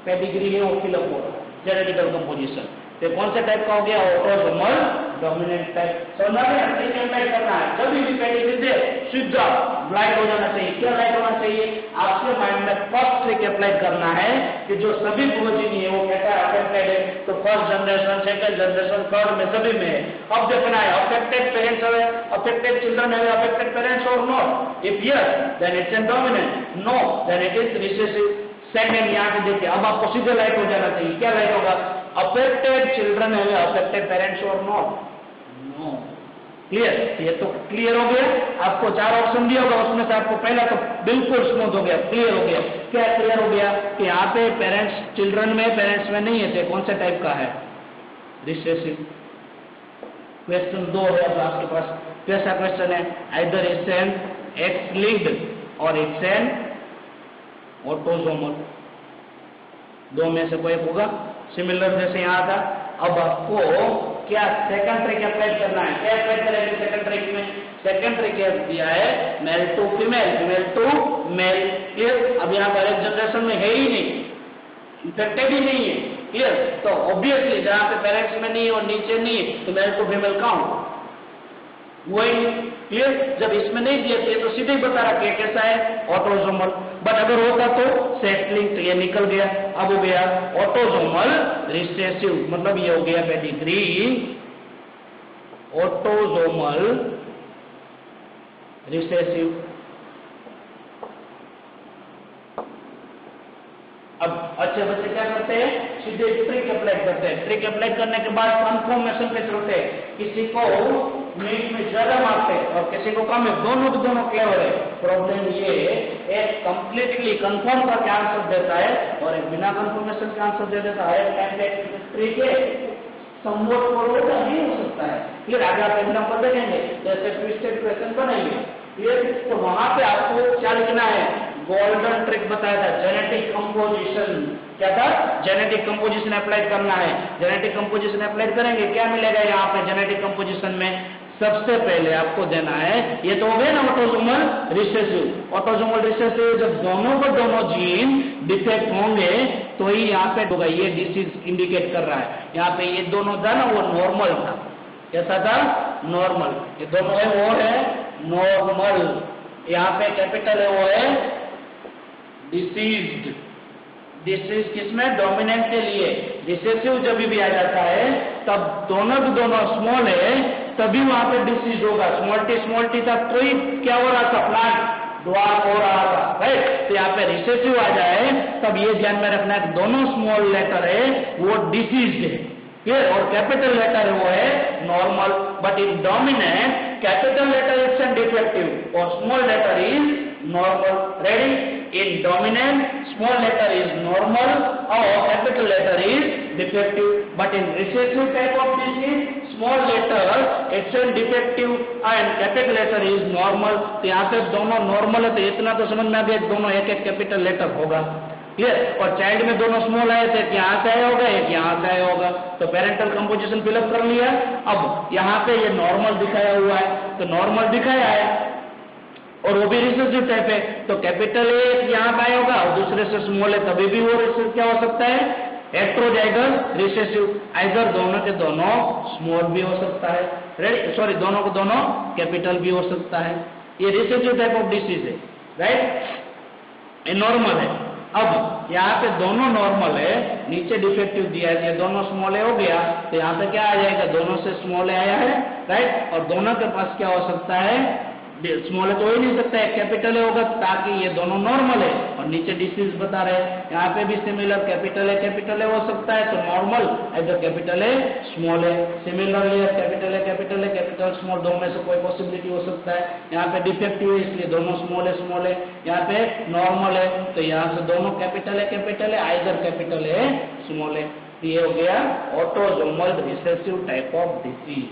पेडिग्री है वो फिलअप हो रहा है। जेनेटिकल कंपोजिशन तो कौन से टाइप का हो गया, ऑटोसोमल डोमिनेंट टाइप। समझ में अप्लाई करना है जब भी पेडिग्री दे सीधा ब्लाइंड हो जाना चाहिए। क्या लाइट होना चाहिए, आपके माइंड में फर्स्ट ट्रिक अप्लाई करना है कि जो सभी प्रोजीनी है वो कहता है अफेक्टेड है तो first generation, second generation, third में सभी में है। अब देखना है अफेक्टेड पेरेंट्स है, अफेक्टेड चिल्ड्रन है, अफेक्टेड पेरेंट्स और not. If yes then it's an dominant, no then it is recessive. Second यहाँ पे देखिए, अब आपको सीधे लाइट हो जाना चाहिए। क्या लाइट होगा, अफेक्टेड चिल्ड्रन है, अफेक्टेड पेरेंट्स और नॉट, नो। क्लियर, ये तो क्लियर हो गया। आपको 4 ऑप्शन दिया होगा, उसमें से आपको पहला तो बिल्कुल स्मूथ हो गया, क्लियर हो गया। क्या क्लियर हो गया कि यहाँ पे पेरेंट्स चिल्ड्रन में, पेरेंट्स में नहीं है, कौन से टाइप का है, रिसेसिव। क्वेश्चन 2 है अब आपके पास। कैसा क्वेश्चन है, either it's an x linked और इट्स एन ऑटोसोमल, दो में से कोई एक होगा। सिमिलर जैसे यहाँ था। अब आपको क्या सेकंड ट्रिक अप्लाई करना है, क्या अप्लाई करेंगे सेकंड ट्रिक में, सेकंड ट्रिक दिया है male to female, female to male. Clear, अब यहाँ पर एक जनरेशन में है ही नहीं, इफेक्टेड ही नहीं है। क्लियर, तो ऑब्वियसली जहाँ पे पेरेंट्स में नहीं है और नीचे नहीं है तो मेल टू फीमेल काउंट वही। क्लियर, जब इसमें नहीं दिए थे तो सीधे ही बता रहा कि कैसा है, ऑटोसोमल। बट अगर होता तो सेट लिंक, तो ये निकल गया। अब हो गया ऑटोसोमल रिसेसिव, मतलब ये हो गया पेडिग्री ऑटोसोमल रिसेसिव। अब अच्छे बच्चे क्या करते हैं, सीधे ट्रिक अप्लाई करते हैं। ट्रिक अप्लाई करने के बाद कंफर्मेशन पे चलते हैं। किसी को मीट में ज्यादा मार्क्स है और किसी को कम है, दोनों के दोनों क्लेवर है। प्रॉब्लम ये एक कंप्लीटली कंफर्म करके आंसर देता है और एक बिना कंफर्मेशन के आंसर दे देता है। ट्रिक है, समवॉट फॉरवर्ड नहीं हो सकता है। फिर आगे आप एग्जाम्पल देखेंगे जैसे ट्विस्टेड क्वेश्चन बनाएंगे। क्लियर, तो वहां पे आपको क्या लिखना है, गोल्डन ट्रिक बताया था, जेनेटिक कंपोजिशन। क्या था, जेनेटिक कंपोजिशन अप्लाई करना है। जेनेटिक कंपोजिशन अप्लाई करेंगे, क्या मिलेगा यहाँ पे जेनेटिक कंपोजिशन में, सबसे पहले आपको देना है, ये तो हो गया ना ऑटोसोमल रिसेसिव। ऑटोसोमल रिसेसिव जब दोनों को दोनों जीन डिफेक्ट होंगे तो ही यहाँ पे होगा, ये डिसीज इंडिकेट कर रहा है। यहाँ पे ये दोनों था ना वो नॉर्मल था, कैसा था, नॉर्मल। ये दोनों है वो है नॉर्मल, यहाँ पे कैपिटल है वो है डिसीज्ड। डिसीज किसमें, डोमिनेंट के लिए। रिसेसिव जब भी आ जाता है तब दोनों के दोनों स्मॉल है तभी वहां पे डिसीज होगा। स्मॉल टी था तो ही क्या हो रहा था, प्लांट ड्वार्फ हो रहा था, राइट। तो यहाँ पे रिसेसिव आ जाए तब ये ध्यान में रखना है दोनों स्मॉल लेटर है वो डिसीज्ड है। क्लियर, और कैपिटल लेटर है वो है normal. But in dominant capital letter it's an defective और small letter is normal. Ready? In dominant, small letter is normal or capital letter is defective. But in recessive type of disease, small letter it's a defective and capital letter is normal. तो यहाँ पे दोनों normal है तो इतना तो समझ में आ गया, दोनों एक एक capital letter होगा। क्लियर, और चाइल्ड में दोनों स्मॉल आए थे, एक यहाँ से आया होगा, एक यहाँ से आया होगा। तो पेरेंटल कंपोजिशन फिलअप कर लिया। अब यहाँ पे ये नॉर्मल दिखाया हुआ है तो नॉर्मल दिखाया है और वो भी रिसेसिव टाइप है तो कैपिटल ए यहाँ पे आया होगा और दूसरे से स्मॉल है तभी भी वो रिसेसिव क्या हो सकता है, हेटेरोजाइगस रिसेसिव आइदर दोनों के दोनों स्मॉल भी हो सकता है, राइट, सॉरी दोनों को दोनों कैपिटल भी हो सकता है। ये रिसेसिव टाइप ऑफ डिसीज है, राइट, ये नॉर्मल है। अब यहाँ पे दोनों नॉर्मल है, नीचे डिफेक्टिव दिया है, ये दोनों स्मॉल ए हो गया, तो यहाँ पे क्या आ जाएगा, दोनों से स्मॉल ए आया है, राइट, और दोनों के पास क्या हो सकता है, स्मॉल ए तो हो ही नहीं सकता है, कैपिटल ए होगा, ताकि ये दोनों नॉर्मल है और नीचे डिसीज बता रहे हैं। यहाँ पे भी सिमिलर कैपिटल ए हो सकता है, तो नॉर्मल इधर कैपिटल ए स्मॉल है, similarly capital A capital small, दोनों में से कोई पॉसिबिलिटी हो सकता है। यहाँ पे डिफेक्टिव है इसलिए दोनों स्मॉल है, यहाँ पे नॉर्मल है तो यहाँ से दोनों कैपिटल है, आइदर कैपिटल है स्मॉल है। ये हो गया autosomal recessive type of disease,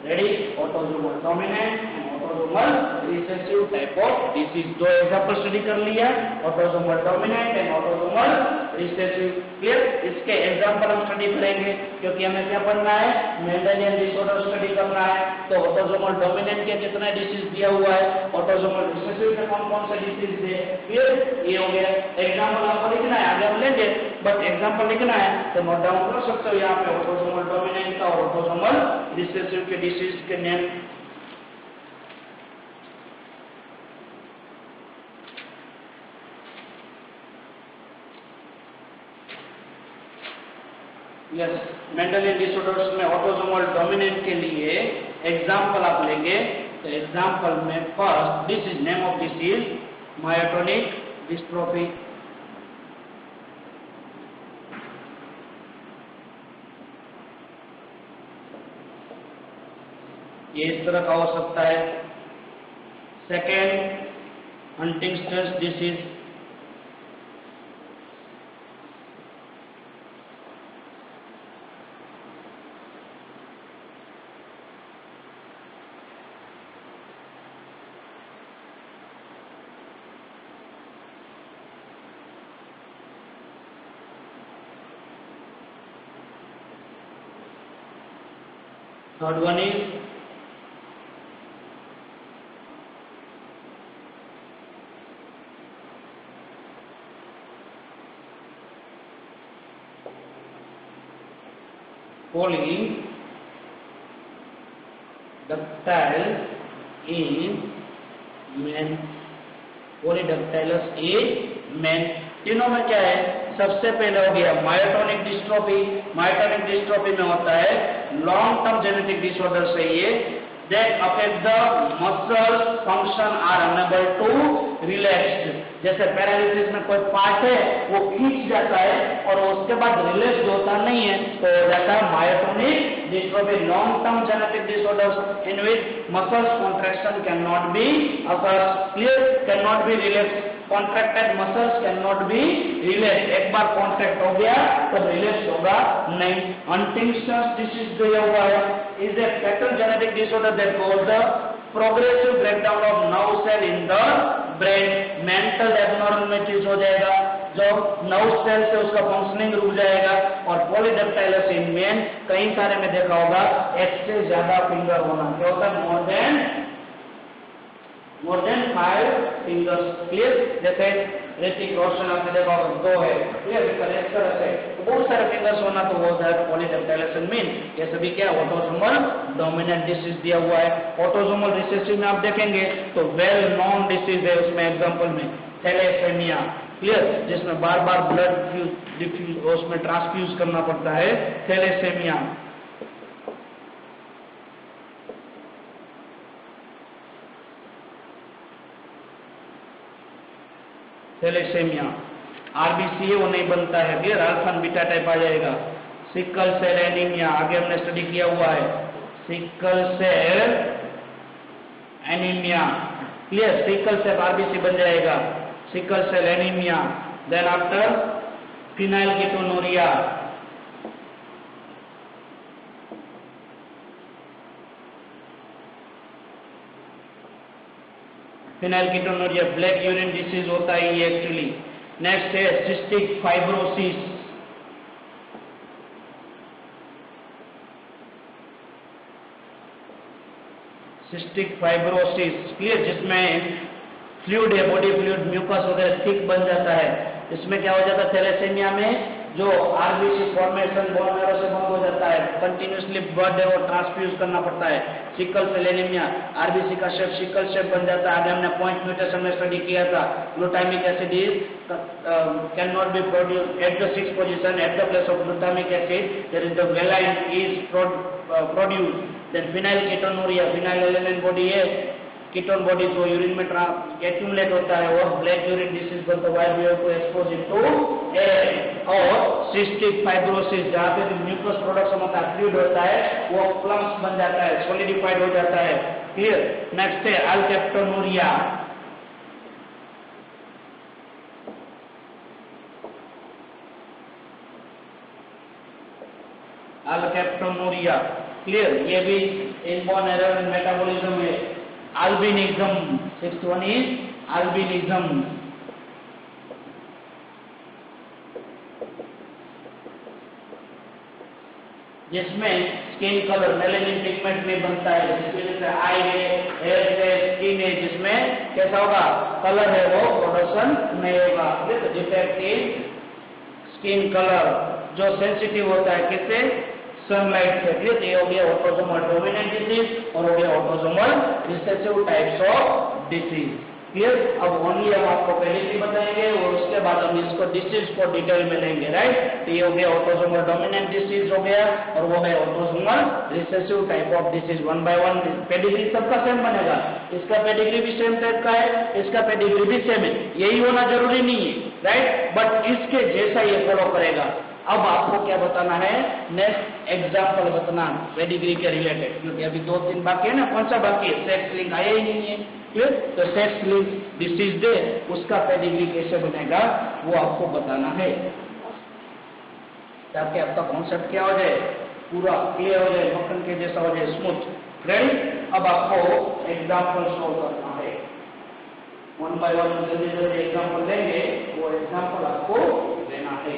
ready, autosomal dominant and autosomal recessive type of disease. दो एग्जांपल स्टडी कर लिया, autosomal dominant and autosomal recessive, clear. इसके एग्जांपल हम स्टडी करेंगे क्योंकि हमें क्या पढ़ना है, मेंडेलियन डिसऑर्डर स्टडी करना है। तो ऑटोसोमल डोमिनेंट के कितने डिसीज दिया हुआ है, ऑटोसोमल रिसेसिव के कौन कौन से डिसीज है, क्लियर, ये हो गया। एग्जांपल आपको लिखना है, आगे हम लेंगे, बट एग्जांपल लिखना है तो नोट डाउन कर सकते हो यहाँ पे ऑटोसोमल डोमिनेंट का और ऑटोसोमल रिसेसिव के डिसीज के नेम। यस, मेंडेलियन डिसऑर्डर्स में ऑटोसोमल डोमिनेंट के लिए एग्जांपल आप लेंगे तो एग्जांपल में first, this is name of disease myotonic dystrophy. ये इस तरह का हो सकता है। Second, Huntington's disease, third one is polydactyl in men, polydactylus in men। तीनों में क्या है, सबसे पहले हो गया मायोटोनिक डिस्ट्रोफी। मायोटोनिक डिस्ट्रोफी में होता है लॉन्ग टर्म जेनेटिक डिसऑर्डर से ये that affect the muscle function are unable to relax। जैसे पैरालिसिस में कोई पार्ट है वो खींच जाता है और उसके बाद रिलैक्स होता नहीं है तो हो जाता है myotonic dystrophy. Long term genetic disorders in which muscles contraction can not be occur, clear, can not be relax, contracted muscles can not be relax. एक बार कॉन्ट्रैक्ट हो गया तो रिलैक्स होगा नहीं। हंटिंगटन्स डिसीज जो हुआ है is a fatal genetic disorder that cause the progressive breakdown of nerve cell in the brain. Mental abnormalities हो जाएगा, जो नर्व सेल से उसका फंक्शनिंग रुक जाएगा। और पॉलीडेक्टाइलस इन मेन कई सारे में देखा होगा एक से ज्यादा फिंगर होना, क्या होता है, मोर देन 5 फिंगर्स, क्लियर। जैसे ऋतिक रोशन आपने देखा होगा 2 है, क्लियर, इस तरह से तो बहुत सारे फिंगर्स होना तो वो पॉलीडेक्टाइलस इन मेन। ये सभी क्या ऑटोसोमल डोमिनेंट डिसीज दिया हुआ है। ऑटोसोमल रिसेसिव में आप देखेंगे तो वेल नोन डिसीज है, उसमें एग्जांपल में थैलेसेमिया, क्लियर, जिसमें बार बार ब्लड डिफ्यूज उसमें ट्रांसफ्यूज करना पड़ता है, थैलेसेमिया। थैलेसेमिया आरबीसी है वो नहीं बनता है, क्लियर, अल्फा बीटा टाइप आ जाएगा। सिकल सेल एनीमिया आगे हमने स्टडी किया हुआ है, sickle cell anaemia, clear, sickle cell RBC बन जाएगा, sickle cell anaemia. Then after phenylketonuria, phenylketonuria black urine disease होता है ये एक्चुअली। नेक्स्ट है cystic fibrosis, cystic fibrosis, clear, जिसमें फ्लूइड है, बॉडी फ्लूइड म्यूकस वगैरह थिक बन जाता है। इसमें क्या हो जाता है, थैलेसेमिया में जो आरबीसी फॉर्मेशन बोन मैरो से बंद हो जाता है, कंटिन्यूसली ब्लड और ट्रांसफ्यूज करना पड़ता है। सिकल सेल एनीमिया, आरबीसी का शेप सिकल शेप बन जाता है। आगे हमने पॉइंट म्यूटेशन में स्टडी किया था। Glutamic acid is can not be produce at the 6th position at the place of glutamic acid there is the valine is produce. Then phenyl ketonuria, phenyl alanine body है, ketone body जो urine में accumulate होता है और black urine disease बनता है, we have to expose it to air. और cystic fibrosis, जहाँ पे म्यूकस प्रोडक्शन होता है, फ्लूइड होता है, वो प्लम्स बन जाता है, सॉलिडिफाइड हो जाता है। क्लियर। नेक्स्ट है अल्केप्टोनुरिया। अल्केप्टोनुरिया क्लियर, ये भी इनबॉर्न एरर इन मेटाबॉलिज्म है। Albinism, 6th one is albinism. जिसमें स्किन कलर मेलेनिन पिगमेंट में बनता है, जिसकी वजह से आई है, हेयर है, स्किन है, जिसमें कैसा होगा कलर है वो प्रोडक्शन नहीं होगा। डिफेक्ट इन स्किन कलर, जो सेंसिटिव होता है किससे, सनलाइट से। क्लियर। ये हो गया ऑटोसोमल डोमिनेंट डिसीज और हो गया autosomal recessive types of disease. Clear. अब ओनली हम आपको पेडिग्री बताएंगे और उसके बाद हम इसको डिसीज को डिटेल में लेंगे। राइट। तो ये हो गया ऑटोसोमल डोमिनेंट डिसीज हो गया और वो है autosomal recessive type of disease. One by one pedigree सबका सेम बनेगा। इसका पेडिग्री भी सेम टाइप का है, इसका पेडिग्री भी सेम है। यही होना जरूरी नहीं है। राइट। बट इसके जैसा ये फॉलो करेगा। अब आपको क्या बताना है, नेक्स्ट एग्जाम्पल बताना पेडिग्री के रिलेटेड, क्योंकि अभी 2 दिन बाकी है ना। कौन सा बाकी है, सेक्स लिंक आया ही नहीं है। क्लियर। तो सेक्स लिंक डिसीज दे, उसका पेडिग्री कैसे बनेगा वो आपको बताना है, ताकि आपका कॉन्सेप्ट क्या हो जाए, पूरा क्लियर हो जाए, मक्खन के जैसा हो जाए, स्मूथ। रेडी। अब आपको एग्जाम्पल सॉल्व करना है। 1 by 1 जल्दी जल्दी एग्जाम्पल लेंगे, वो एग्जाम्पल आपको लेना है।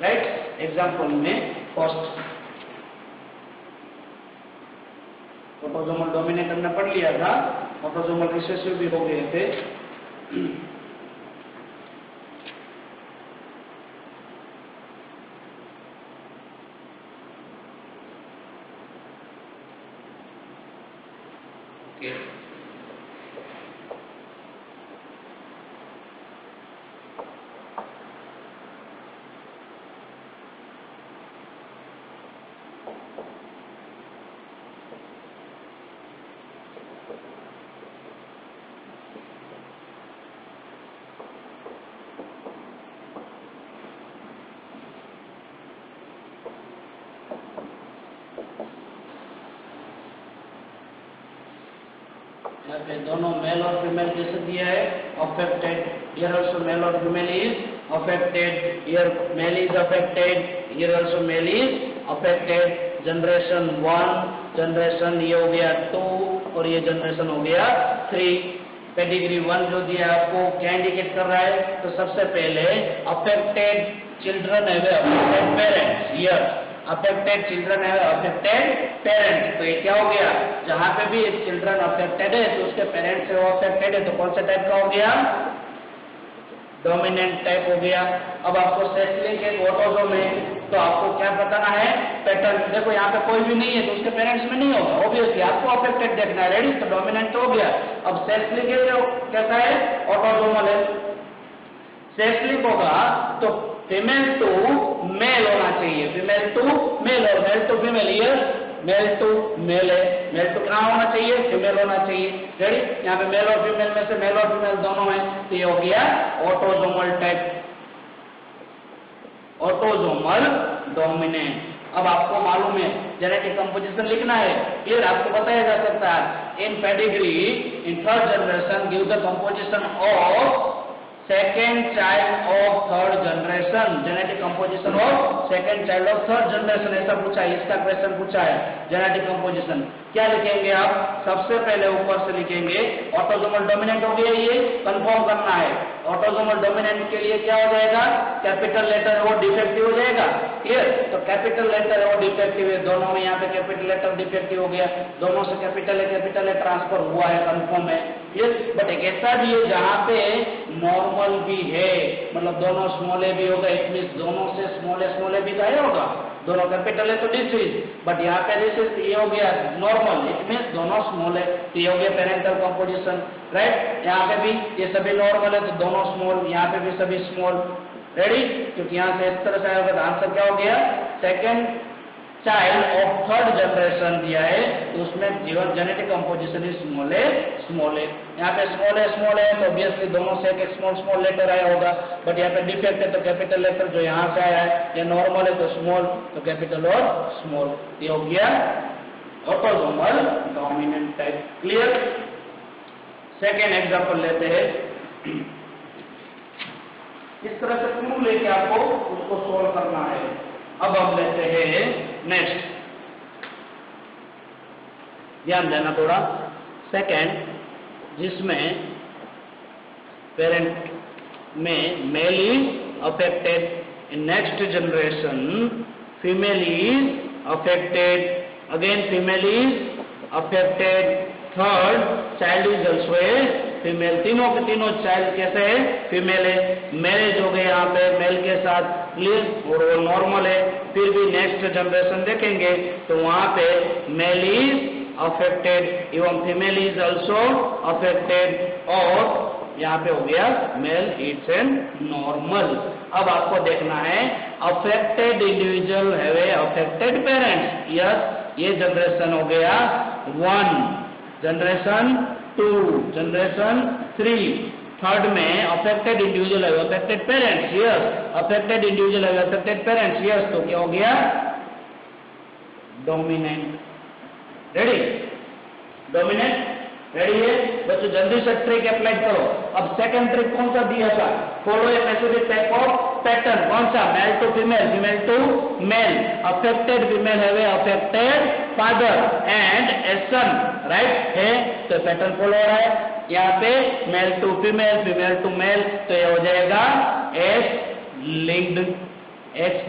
राइट। एग्जाम्पल में फर्स्ट ऑटोसोमल डोमिनेंट हमने पढ़ लिया था, ऑटोसोमल रिसेसिव भी हो गए थे। यहाँ पे दोनों मेल और फीमेल जैसे दिया है, अफेक्टेड, हियर आल्सो मेल और female is affected, here male is affected, here also male is affected. Generation 1, generation ये हो गया 2 और ये जनरेशन हो गया 3। पेडिग्री 1 जो दिया आपको क्या इंडिकेट कर रहा है, तो सबसे पहले अफेक्टेड चिल्ड्रन है affected parents, here affected children है अफेक्टेड पेरेंट्स। तो ये क्या हो गया, जहां पे भी एक चिल्ड्रन अफेक्टेड है तो उसके पेरेंट्स से वो अफेक्टेड है, तो कौन सा टाइप का हो गया, डोमिनेंट टाइप हो गया। अब आपको सेक्स लिंक एक ऑटोसोम है, तो आपको क्या बताना है, पैटर्न। देखो यहाँ पे कोई भी नहीं है तो उसके पेरेंट्स में नहीं होगा, ऑब्वियसली आपको अफेक्टेड देखना है। रेडी। तो डोमिनेंट तो हो गया। अब सेक्स लिंक कैसा है, ऑटोसोमल है। सेक्स लिंक होगा तो फीमेल टू मेल होना चाहिए, फीमेल टू मेल और मेल टू फीमेल। ये मेल टू मेल है, मेल टू कहाँ होना चाहिए, फीमेल होना चाहिए। रेडी। यहाँ पे मेल और फीमेल में से मेल और फीमेल दोनों है, तो ये हो गया ऑटोसोमल टाइप, ऑटोसोमल डोमिनेंट। अब आपको मालूम है जेनेटिक कंपोजिशन लिखना है। क्लियर। आपको बताया जा सकता है in pedigree in 3rd generation give the composition of second child of 3rd generation, genetic composition of second child of 3rd generation, ऐसा पूछा है, इसका क्वेश्चन पूछा है। जेनेटिक कंपोजिशन क्या लिखेंगे आप, सबसे पहले ऊपर से लिखेंगे ऑटोसोमल डोमिनेंट हो गया, ये कंफर्म करना है। ऑटोसोमल डोमिनेंट के लिए क्या हो जाएगा, कैपिटल लेटर वो डिफेक्टिव हो जाएगा। क्लियर? तो कैपिटल लेटर वो डिफेक्टिव है, दोनों में यहाँ पे कैपिटल लेटर डिफेक्टिव हो गया, दोनों से कैपिटल है ट्रांसफर हुआ है, कंफर्म है। यस, बट एक ऐसा भी है जहाँ पे नॉर्मल भी है, मतलब दोनों स्मॉल ए भी होगा, इट मींस दोनों से स्मॉल ए भी क्या होगा, दोनों कैपिटल है तो डिसीज, बट यहाँ पे दिस ये हो गया नॉर्मल, इट मींस दोनों स्मॉल है, तो ये हो गया पेरेंटल कंपोजिशन। राइट? यहाँ पे भी ये सभी नॉर्मल है तो दोनों स्मॉल, यहाँ पे भी सभी स्मॉल। रेडी? क्योंकि यहाँ से इस तरह से आएगा तो आंसर क्या हो गया, second child of third generation दिया है तो उसमें जीवन जेनेटिक कंपोजिशन इज स्मॉल है। यहाँ पे स्मॉल है तो ऑब्वियसली दोनों से एक स्मॉल लेटर आया होगा, बट यहाँ पे डिफेक्ट है तो कैपिटल लेटर जो यहाँ से आया है, ये नॉर्मल है तो स्मॉल, तो कैपिटल और स्मॉल, ये हो गया autosomal dominant type. Clear? Second example लेते हैं, इस तरह से क्लू लेके आपको उसको सोल्व करना है। अब हम लेते हैं नेक्स्ट, ध्यान देना थोड़ा, सेकेंड जिसमें पेरेंट में male is affected, in next generation female is affected, again female is affected, third child is also a female, तीनों के तीनों चाइल्ड कैसे है, फीमेल है, मैरिज हो गए यहाँ पे मेल के साथ। क्लियर? और वो नॉर्मल है, फिर भी नेक्स्ट जनरेशन देखेंगे तो वहां पे मेल इज अफेक्टेड एवं फीमेल इज ऑल्सो अफेक्टेड, और यहाँ पे हो गया मेल इट्स एन नॉर्मल। अब आपको देखना है affected individual have a affected parents. Yes, ये जनरेशन हो गया 1, जनरेशन 2, जनरेशन 3, थर्ड में अफेक्टेड इंडिविजुअल है affected parents. Yes, affected individual है अफेक्टेड पेरेंट्स। यस, तो क्या हो गया, डोमिनेंट। रेडी? डोमिनेंट रेडी है बच्चों, जल्दी से ट्रिक अप्लाई करो। अब सेकंड ट्रिक कौन सा दिया था, follow a specific type of pattern, कौन सा, male to female, female to male, affected female है affected father and a son. Right है? तो पैटर्न फॉलो हो रहा है यहाँ पे, मेल टू फीमेल, फीमेल टू मेल, तो ये हो जाएगा X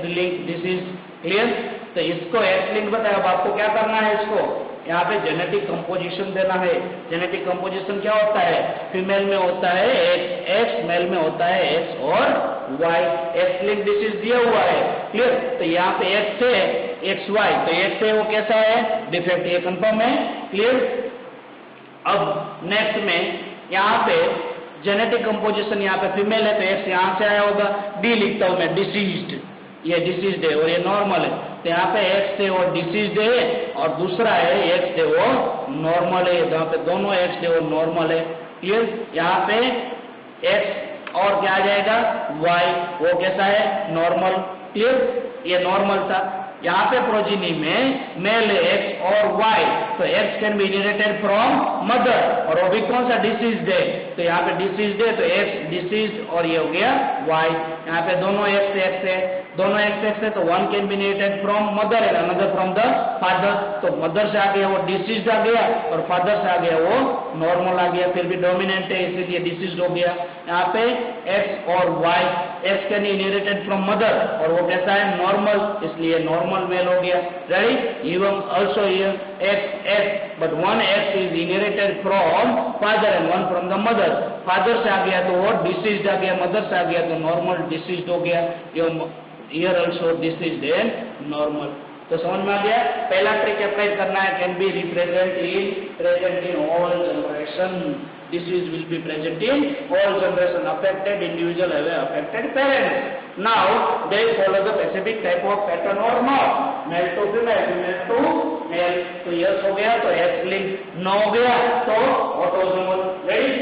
linked, this is clear. तो इसको एक्स लिंक बताया। अब आपको क्या करना है, इसको यहाँ पे जेनेटिक कंपोजिशन देना है। जेनेटिक कंपोजिशन क्या होता है, फीमेल में होता है एक्स, मेल में होता है एक्स और वाई। एक्स लिंक डिसीज दिया हुआ है। क्लियर? तो यहाँ पे एक्स है एक्स वाई, तो एक्स है वो कैसा है, डिफेक्ट, ये कंफर्म है। क्लियर? अब नेक्स्ट में यहाँ पे जेनेटिक कंपोजिशन, यहाँ पे फीमेल है तो एक्स यहाँ से आया होगा, डी लिखता हूं मैं, डिसीज्ड, ये डिसीज्ड है और ये नॉर्मल है, तो यहाँ पे एक्स है वो डिसीज्ड है और दूसरा है एक्स है वो नॉर्मल है, जहाँ पे दोनों एक्स है वो नॉर्मल है। क्लियर? यहाँ पे एक्स और क्या आ जाएगा, वाई, वो कैसा है, नॉर्मल। क्लियर? ये नॉर्मल था। यहाँ पे प्रोजीनी में मेल एक्स और वाई, तो x can be inherited from mother, और वो भी कौन सा, डिसीज्ड है, तो यहाँ पे डिसीज्ड है तो एक्स डिसीज्ड और ये हो गया वाई। यहाँ पे दोनों एक्स है, दोनों एक्स है तो one can be inherited from mother and another from the father, तो मदर से आ गया वो डिसीज्ड आ गया और फादर से आ गया वो नॉर्मल आ गया, फिर भी डोमिनेंट है इसीलिए डिसीज्ड हो गया। यहाँ पे एक्स और Y, X can be inherited from mother और वो कैसा है, नॉर्मल, इसलिए नॉर्मल मेल हो गया। Ready? Even also here x, but one x is inherited from father and one from the mother, father से आ गया तो वो डिसीज्ड आ गया, मदर से आ गया तो नॉर्मल डिसीज्ड हो गया। Here also this is then normal। तो समझ में आ गया? पहला ट्रिक अप्लाई करना है, can be present in all generation, disease will be present in all generation, affected individual have affected parents. Now they follow the specific type of pattern or not, male to female, female to male, तो yes हो गया तो X link, no हो गया तो autosomal। ready?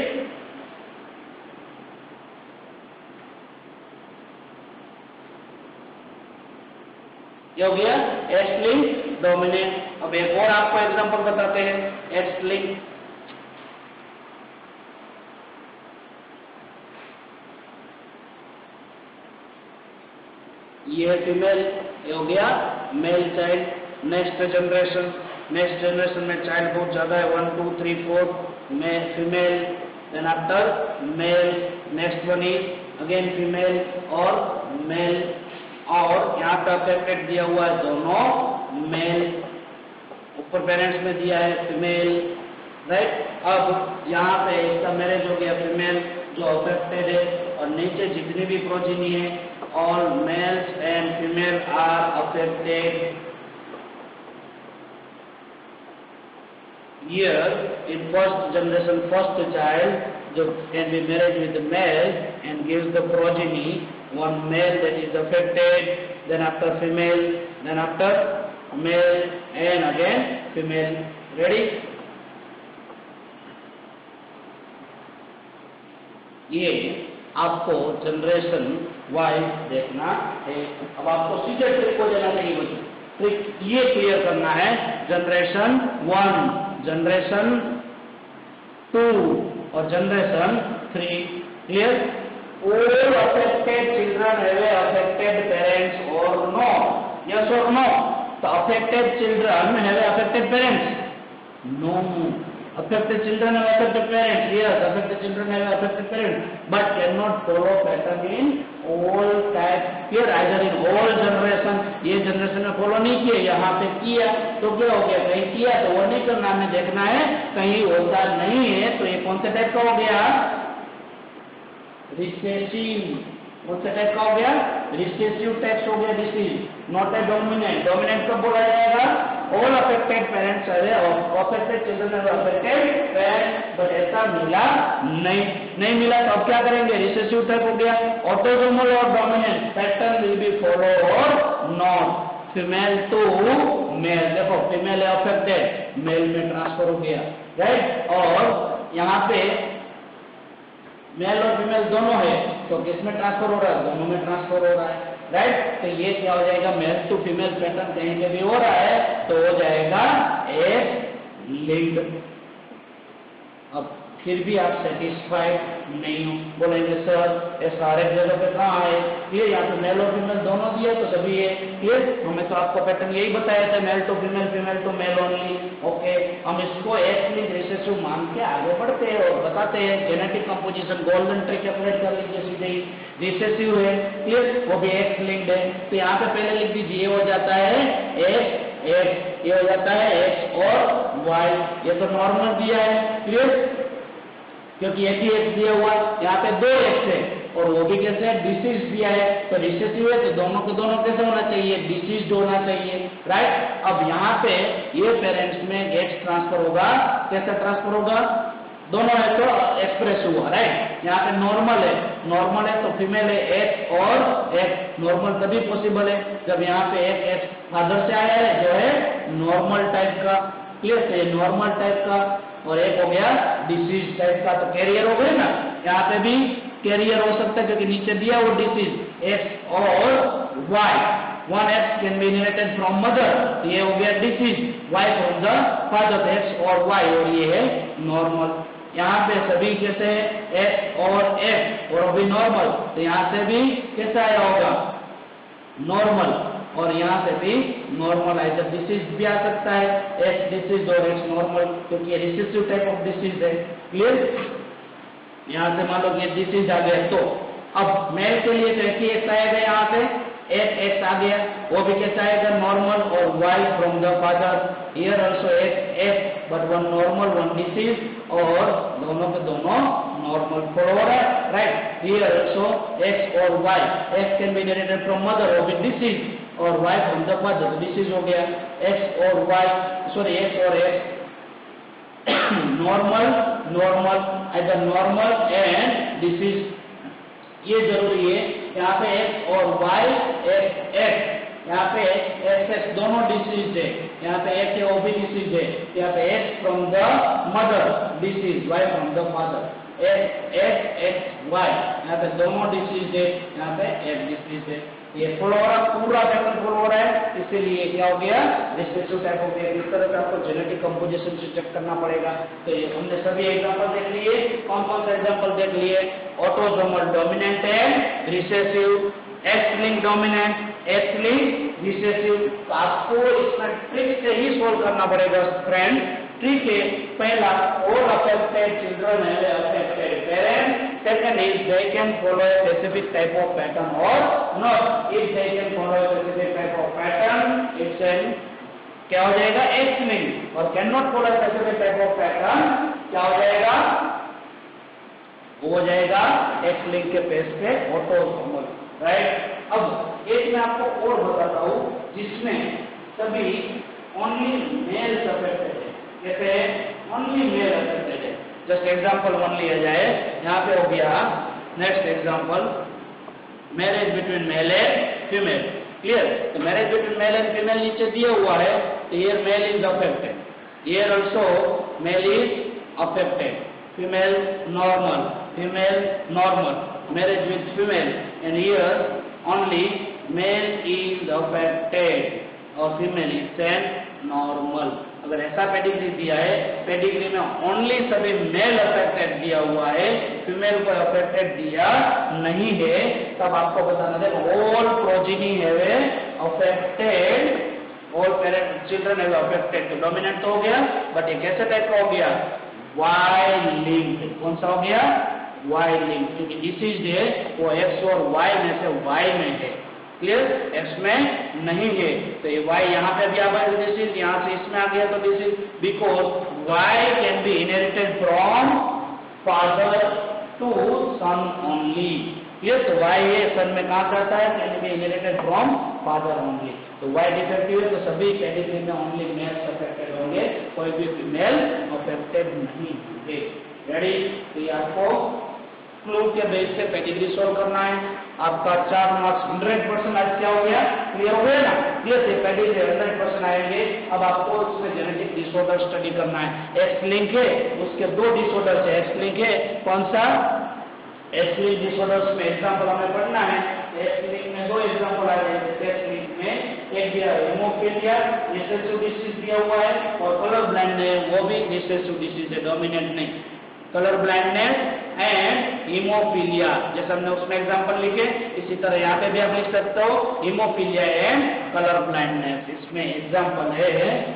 ये हो गया एक्स लिंक डोमिनेंट। अब एक और आपको एग्जांपल बताते हैं एक्स लिंक। ये है फीमेल, ये हो गया मेल चाइल्ड। नेक्स्ट जनरेशन में चाइल्ड बहुत ज्यादा है, 1 2 3 4 male female, then after male, next one is again female और male, और यहाँ पे अफेक्टेड दिया हुआ है दोनों मेल, ऊपर पेरेंट्स में दिया है फीमेल, राइट। अब यहाँ पे इसका मैरिज हो गया फीमेल जो अफेक्टेड है, और नीचे जितनी भी प्रोजेनी है all males and female are affected. Here in first generation, first child can be married with the male and gives the progeny, one male that is affected, then after female, then after male and again female. Ready? ये आपको generation wise देखना है। अब आपको सीधे trick को देना नहीं बच्चों, ट्रिक ये क्लियर करना है, जनरेशन 1, जनरेशन 2 और generation 3। Clear? All affected children have affected parents or no? Yes or no? So affected children have affected parents? No. Affected children have affected parents. Yes, affected children have affected parents, but cannot follow pattern in all types. Here either in all generation, ये generation में follow नहीं किया, यहाँ पे किया तो क्या हो गया, कहीं किया तो वो नहीं करना, हमें देखना है कहीं होता नहीं है। तो ये कौन से टाइप का हो गया, रिसेसिव। कौन सा टाइप का हो गया, रिसेसिव टाइप्स हो गया disease, not a dominant. Dominant कब बोला जाएगा, ऑल अफेक्टेड पेरेंट्स है, अफेक्टेड चिल्ड्रन है अफेक्टेड पेरेंट्स, बट ऐसा मिला नहीं मिला तो अब क्या करेंगे, रिसेसिव टाइप हो गया, ऑटोसोमल और dominant, pattern will be follow और नॉट। फीमेल टू मेल, देखो फीमेल है अफेक्टेड, मेल में ट्रांसफर हो गया, राइट। और यहाँ पे मेल और फीमेल दोनों है तो किसमें ट्रांसफर हो रहा है, दोनों में ट्रांसफर हो रहा है, राइट। तो ये क्या हो जाएगा, मेल टू फीमेल पैटर्न कहीं पे भी हो रहा है तो हो जाएगा एक लिंक्ड। अब फिर भी आप सेटिस्फाइड नहीं हो, बोलेंगे सर ये सारे जगह पे कहाँ है, ये यहाँ पे मेल और फीमेल दोनों दिए तो सभी है, ये हमें तो आपको पैटर्न यही बताया था, male to female, female to male only. Okay, हम इसको एक लिंक रिसेसिव मान के आगे बढ़ते हैं और बताते हैं genetic composition, golden tree calculate कर लीजिए सीधे ही, रिसेसिव है, क्लियर, वो भी एक्स लिंक्ड है। तो यहाँ पे पहले लिख दीजिए, ये हो जाता है एक्स, ये हो जाता है एक्स और वाई, ये तो नॉर्मल दिया है, क्लियर, क्योंकि एक ही एक्स दिया हुआ, यहाँ पे दो एक्स है और वो भी कैसे है, डिसीज दिया है, तो रिसेसिव है तो दोनों के दोनों कैसे होना चाहिए, डिसीज होना चाहिए, राइट। अब यहाँ पे ये पेरेंट्स में एक्स ट्रांसफर होगा, कैसे ट्रांसफर होगा, दोनों है तो एक्सप्रेस हुआ, राइट। यहाँ पे नॉर्मल है तो फीमेल है एक्स और एक्स, नॉर्मल तभी पॉसिबल है जब यहाँ पे एक एक्स फादर से आया है जो है नॉर्मल टाइप का, क्लियर, तो ये नॉर्मल टाइप का, और एक हो गया डिसीज टाइप का, तो कैरियर हो गए ना, यहाँ पे भी कैरियर हो सकता है क्योंकि नीचे दिया वो डिसीज एक्स और Y, one X can be inherited from mother, तो ये हो गया disease, Y from the father, X और वाई, और ये है नॉर्मल। यहाँ पे सभी कैसे है एक्स और एक्स और अभी नॉर्मल, तो यहाँ से भी कैसा आया होगा नॉर्मल, और यहाँ से भी नॉर्मल है, जब डिसीज भी आ सकता है, एक्स डिसीज और एक्स नॉर्मल, क्योंकि ये रिसेसिव टाइप ऑफ डिसीज है, क्लियर। यहाँ से मान लो ये डिसीज आ गया, तो अब मेल के लिए कैसे एक्स आएगा, यहाँ से एक एक्स आ गया, वो भी कैसा आएगा नॉर्मल, और Y from the father, here also X but one normal one disease, और दोनों के दोनों नॉर्मल फॉलो हो रहा है, राइट। हियर आल्सो एक्स और Y, X can be inherited from mother, वो भी डिसीज, और y from the father, disease हो गया, x और y, सॉरी x और x, normal either normal and disease, ये जरूरी है। यहाँ पे x और y, x, यहाँ पे x दोनों डिसीज है, यहाँ पे x है वो भी डिसीज है, यहाँ पे x from the mother disease, y from the father, x y, यहाँ पे दोनों डिसीज है, यहाँ पे एक डिसीज है, ये फॉलो हो रहा, पूरा पैटर्न फॉलो हो रहा है, इसीलिए क्या हो गया, रिसेसिव टाइप हो गया। इस तरह से आपको जेनेटिक कंपोजिशन से चेक करना पड़ेगा। तो ये हमने सभी एग्जांपल देख लिए, कौन कौन से एग्जांपल देख लिए, autosomal dominant and recessive, x link dominant, X link recessive. तो आपको इसमें ट्रिक से ही सोल्व करना पड़ेगा फ्रेंड, ठीक है, पहला all affected children have affected parents. Second is they can follow a specific type of pattern or not. If they can follow a specific type of pattern, it's an क्या हो जाएगा X-linked, और can not follow a specific type of pattern क्या हो जाएगा, वो हो जाएगा X-linked के बेस पे ऑटोसोमल, राइट। अब एक मैं आपको और बताता हूँ जिसमें सभी ओनली मेल अफेक्टेड है, जैसे ओनली मेल अफेक्टेड है। जस्ट एग्जांपल वन लिया जाए, यहाँ पे हो गया next example marriage between male and female, clear. तो marriage between male and female नीचे दिया हुआ है, तो here male is affected, here also male is affected, female normal, female normal, marriage with female, and here only male is affected और female is normal। अगर ऐसा pedigree दिया है, पेडिग्री में ओनली सभी मेल अफेक्टेड दिया हुआ है, फीमेल को अफेक्टेड दिया नहीं है, तब आपको बताना है all progeny have affected, all parent children have affected. तो डोमिनेंट तो हो गया, बट ये कैसे टाइप का हो गया, वाई लिंक्ड। कौन सा हो गया, वाई लिंक, क्योंकि डिसीज है वो एक्स और वाई में से वाई में है, क्लियर, एक्स में नहीं है। तो ये वाई यहाँ पे भी आ गया डिसीज, यहाँ से इसमें आ गया तो disease, because Y can be inherited from father to son only, clear. तो वाई है सन में कहाँ जाता है, can be inherited from father only. तो वाई डिफेक्टिव है तो सभी कैटेगरी में ओनली मेल्स अफेक्टेड होंगे, कोई भी फीमेल अफेक्टेड नहीं होंगे। रेडी, तो ये आपको क्लू के बेस पे पेडिग्री सॉल्व करना है। आपका 4 मार्क्स 100% आज क्या हो गया, क्लियर हो गया ना, क्लियर से पेडिग्री 100% आएंगे। अब आपको इसमें जेनेटिक डिसऑर्डर स्टडी करना है। एक्स लिंक है, उसके 2 डिसऑर्डर है, एक्स लिंक है, कौन सा, एक्स लिंक डिसऑर्डर्स में एग्जांपल हमें पढ़ना है। एक्स लिंक में 2 एग्जांपल आ जाएंगे। एक्स लिंक में एक दिया हेमोफीलिया रिसेसिव डिसीज दिया हुआ है, और कलर ब्लाइंडनेस वो भी रिसेसिव डिसीज है, डोमिनेंट नहीं। कलर ब्लाइंडनेस एंड हीमोफीलिया, जैसे हमने उसमें एग्जांपल लिखे, इसी तरह यहाँ पे भी आप लिख सकते हो हीमोफीलिया एंड कलर ब्लाइंडनेस। इसमें एग्जांपल है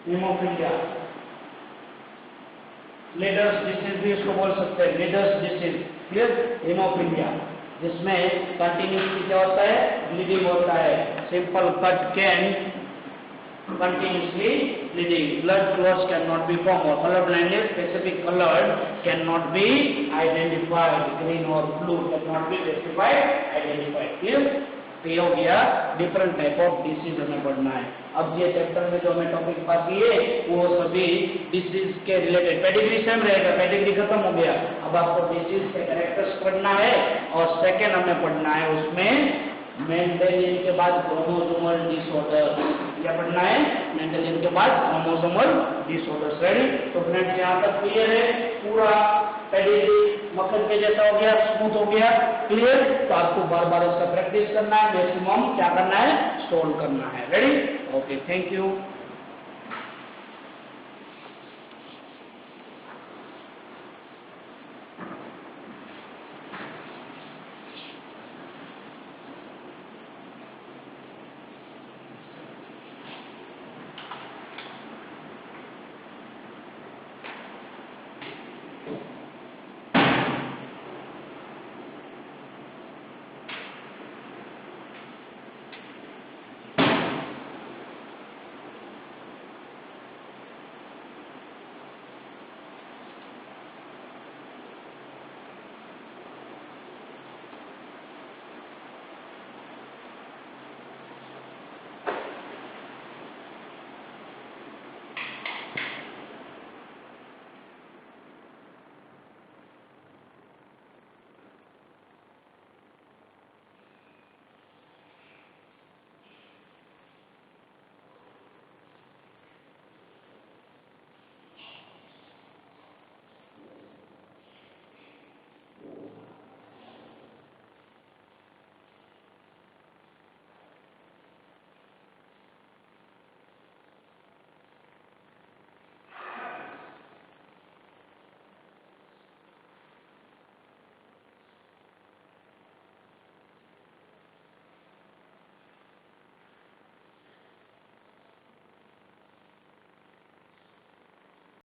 हीमोफीलिया, लीडर्स डिसीज भी इसको बोल सकते हैं, लीडर्स डिसीज, क्लियर। हीमोफीलिया जिसमें कंटिन्यूसली क्या होता है, ब्लीडिंग होता है, simple cut can continuously bleeding, blood clots can not be form, और colour blindness specific colour can not be identified, green और blue can not be specified identified, clear. तो ये हो गया डिफरेंट टाइप ऑफ डिसीज हमें पढ़ना है। अब ये चैप्टर में जो हमें टॉपिक बाकी है वो सभी डिसीज के रिलेटेड, पेडिग्री सेम रहेगा, पेडिग्री खत्म हो गया। अब आपको डिसीज के कैरेक्टर्स पढ़ना है, और सेकेंड हमें पढ़ना है उसमें मेंडेलियन के बाद क्रोमोसोमल डिसऑर्डर। क्या पढ़ना है, मेंडेलियन के बाद क्रोमोसोमल डिसऑर्डर्स। रेडी, तो फ्रेंड्स यहाँ तक क्लियर है, पूरा पेडिग्री मक्खन के जैसा हो गया, स्मूथ हो गया, क्लियर। तो आपको बार बार इसका प्रैक्टिस करना है, मैक्सिमम क्या करना है, सोल्व करना है। Ready, okay, thank you.